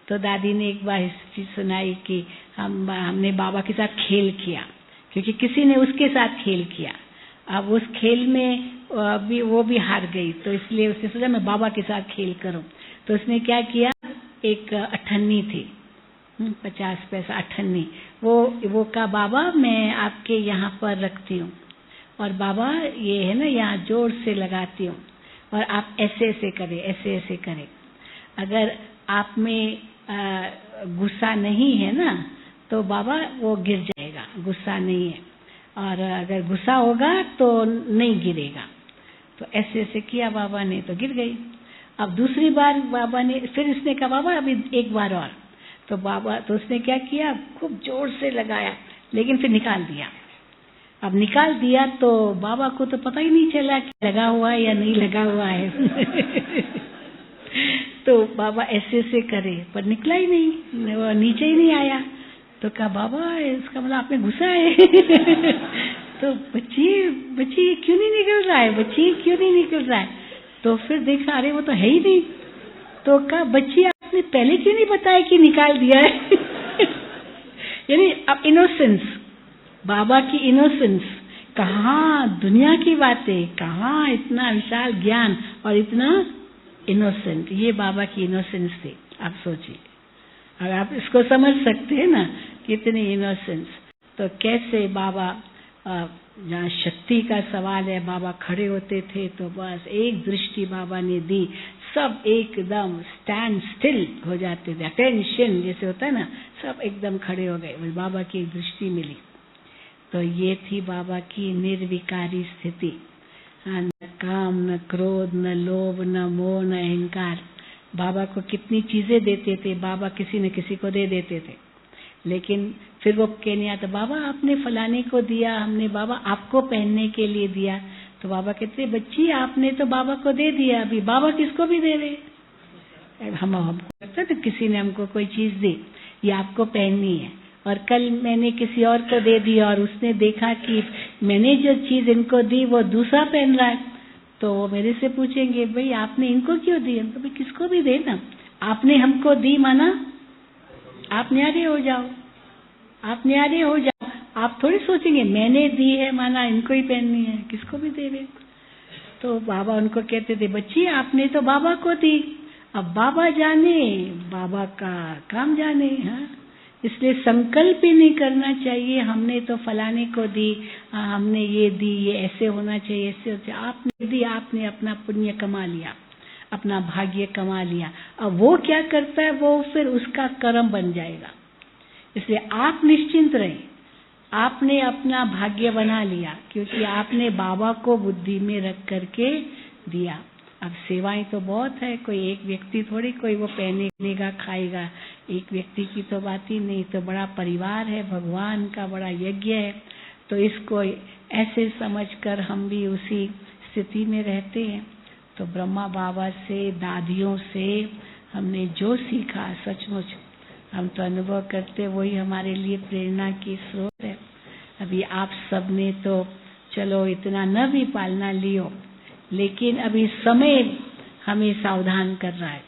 तो दादी ने एक बार हिस्ट्री सुनाई कि हमने बाबा के साथ खेल किया, क्योंकि किसी ने उसके साथ खेल किया। अब उस खेल में वो भी हार गई, तो इसलिए उसने सोचा मैं बाबा के साथ खेल करूं। तो उसने क्या किया, एक अठन्नी थी, 50 पैसा अठन्नी, वो कहा बाबा मैं आपके यहाँ पर रखती हूँ, और बाबा ये है ना यहाँ जोर से लगाती हूँ, और आप ऐसे ऐसे करें, ऐसे ऐसे करें। अगर आप में गुस्सा नहीं है ना तो बाबा वो गिर जाएगा, गुस्सा नहीं है, और अगर गुस्सा होगा तो नहीं गिरेगा। तो ऐसे ऐसे किया बाबा ने, तो गिर गई। अब दूसरी बार बाबा ने, फिर इसने कहा बाबा अभी एक बार और। तो बाबा, तो उसने क्या किया, खूब जोर से लगाया, लेकिन फिर निकाल दिया। अब निकाल दिया तो बाबा को तो पता ही नहीं चला कि लगा हुआ है या नहीं लगा हुआ है। तो बाबा ऐसे ऐसे करे, पर निकला ही नहीं, वो नीचे ही नहीं आया। तो कहा बाबा इसका मतलब आप में गुस्सा है। तो बच्ची क्यों नहीं निकल रहा है, बच्ची क्यों नहीं निकल रहा है। तो फिर देखा अरे वो तो है ही नहीं। तो कहा बच्ची आपने पहले क्यों नहीं बताया कि निकाल दिया है। यानी अब इनोसेंस, बाबा की इनोसेंस, कहाँ दुनिया की बातें, कहाँ इतना विशाल ज्ञान और इतना इनोसेंट, ये बाबा की इनोसेंस थी। आप सोचिए, अगर आप इसको समझ सकते हैं ना कितनी इनोसेंस, तो कैसे बाबा, जहाँ शक्ति का सवाल है, बाबा खड़े होते थे तो बस एक दृष्टि बाबा ने दी, सब एकदम स्टैंड स्टिल हो जाते थे, अटेंशन जैसे होता है ना, सब एकदम खड़े हो गए, बाबा की एक दृष्टि मिली। तो ये थी बाबा की निर्विकारी स्थिति। न काम, न क्रोध, न लोभ, न मोह, न अहंकार। बाबा को कितनी चीजें देते थे, बाबा किसी न किसी को दे देते थे, लेकिन फिर वो कहने आता बाबा आपने फलाने को दिया, हमने बाबा आपको पहनने के लिए दिया। तो बाबा कहते बच्ची आपने तो बाबा को दे दिया, अभी बाबा किसको भी दे दे। हमको लगता है किसी ने हमको कोई चीज दी, ये आपको पहननी है, और कल मैंने किसी और को दे दी और उसने देखा कि मैंने जो चीज इनको दी वो दूसरा पहन रहा है, तो वो मेरे से पूछेंगे भाई आपने इनको क्यों दी। तो भाई किसको भी दे ना, आपने हमको दी माना आप न्यारे हो जाओ, आप न्यारे हो जाओ। आप थोड़ी सोचेंगे मैंने दी है माना इनको ही पहननी है, किसको भी दे दे। तो बाबा उनको कहते थे बच्ची आपने तो बाबा को दी, अब बाबा जाने, बाबा का काम जाने। हाँ, इसलिए संकल्प ही नहीं करना चाहिए हमने तो फलाने को दी, हमने ये दी, ये ऐसे होना चाहिए, ऐसे होना चाहिए। आपने दी, आपने अपना पुण्य कमा लिया, अपना भाग्य कमा लिया। अब वो क्या करता है, वो फिर उसका कर्म बन जाएगा। इसलिए आप निश्चिंत रहे, आपने अपना भाग्य बना लिया, क्योंकि आपने बाबा को बुद्धि में रख करके दिया। अब सेवाएं तो बहुत है, कोई एक व्यक्ति थोड़ी कोई वो पहनेगा खाएगा, एक व्यक्ति की तो बात ही नहीं, तो बड़ा परिवार है, भगवान का बड़ा यज्ञ है। तो इसको ऐसे समझकर हम भी उसी स्थिति में रहते हैं। तो ब्रह्मा बाबा से, दादियों से हमने जो सीखा, सचमुच हम तो अनुभव करते, वही हमारे लिए प्रेरणा की स्रोत है। अभी आप सबने तो चलो इतना न भी पालना लियो, लेकिन अभी समय हमें सावधान कर रहा है।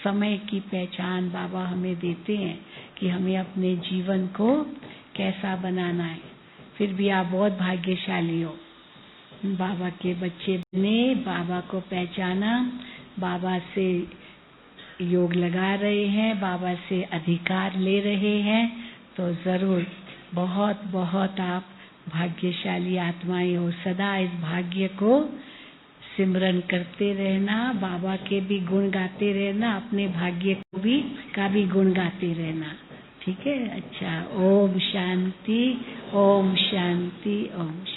समय की पहचान बाबा हमें देते हैं कि हमें अपने जीवन को कैसा बनाना है। फिर भी आप बहुत भाग्यशाली हो, बाबा के बच्चे बने, बाबा को पहचाना, बाबा से योग लगा रहे हैं, बाबा से अधिकार ले रहे हैं, तो जरूर बहुत बहुत आप भाग्यशाली आत्माएं हो। सदा इस भाग्य को सिमरन करते रहना, बाबा के भी गुण गाते रहना, अपने भाग्य को भी का भी गुण गाते रहना। ठीक है? अच्छा, ओम शांति, ओम शांति, ओम शांति।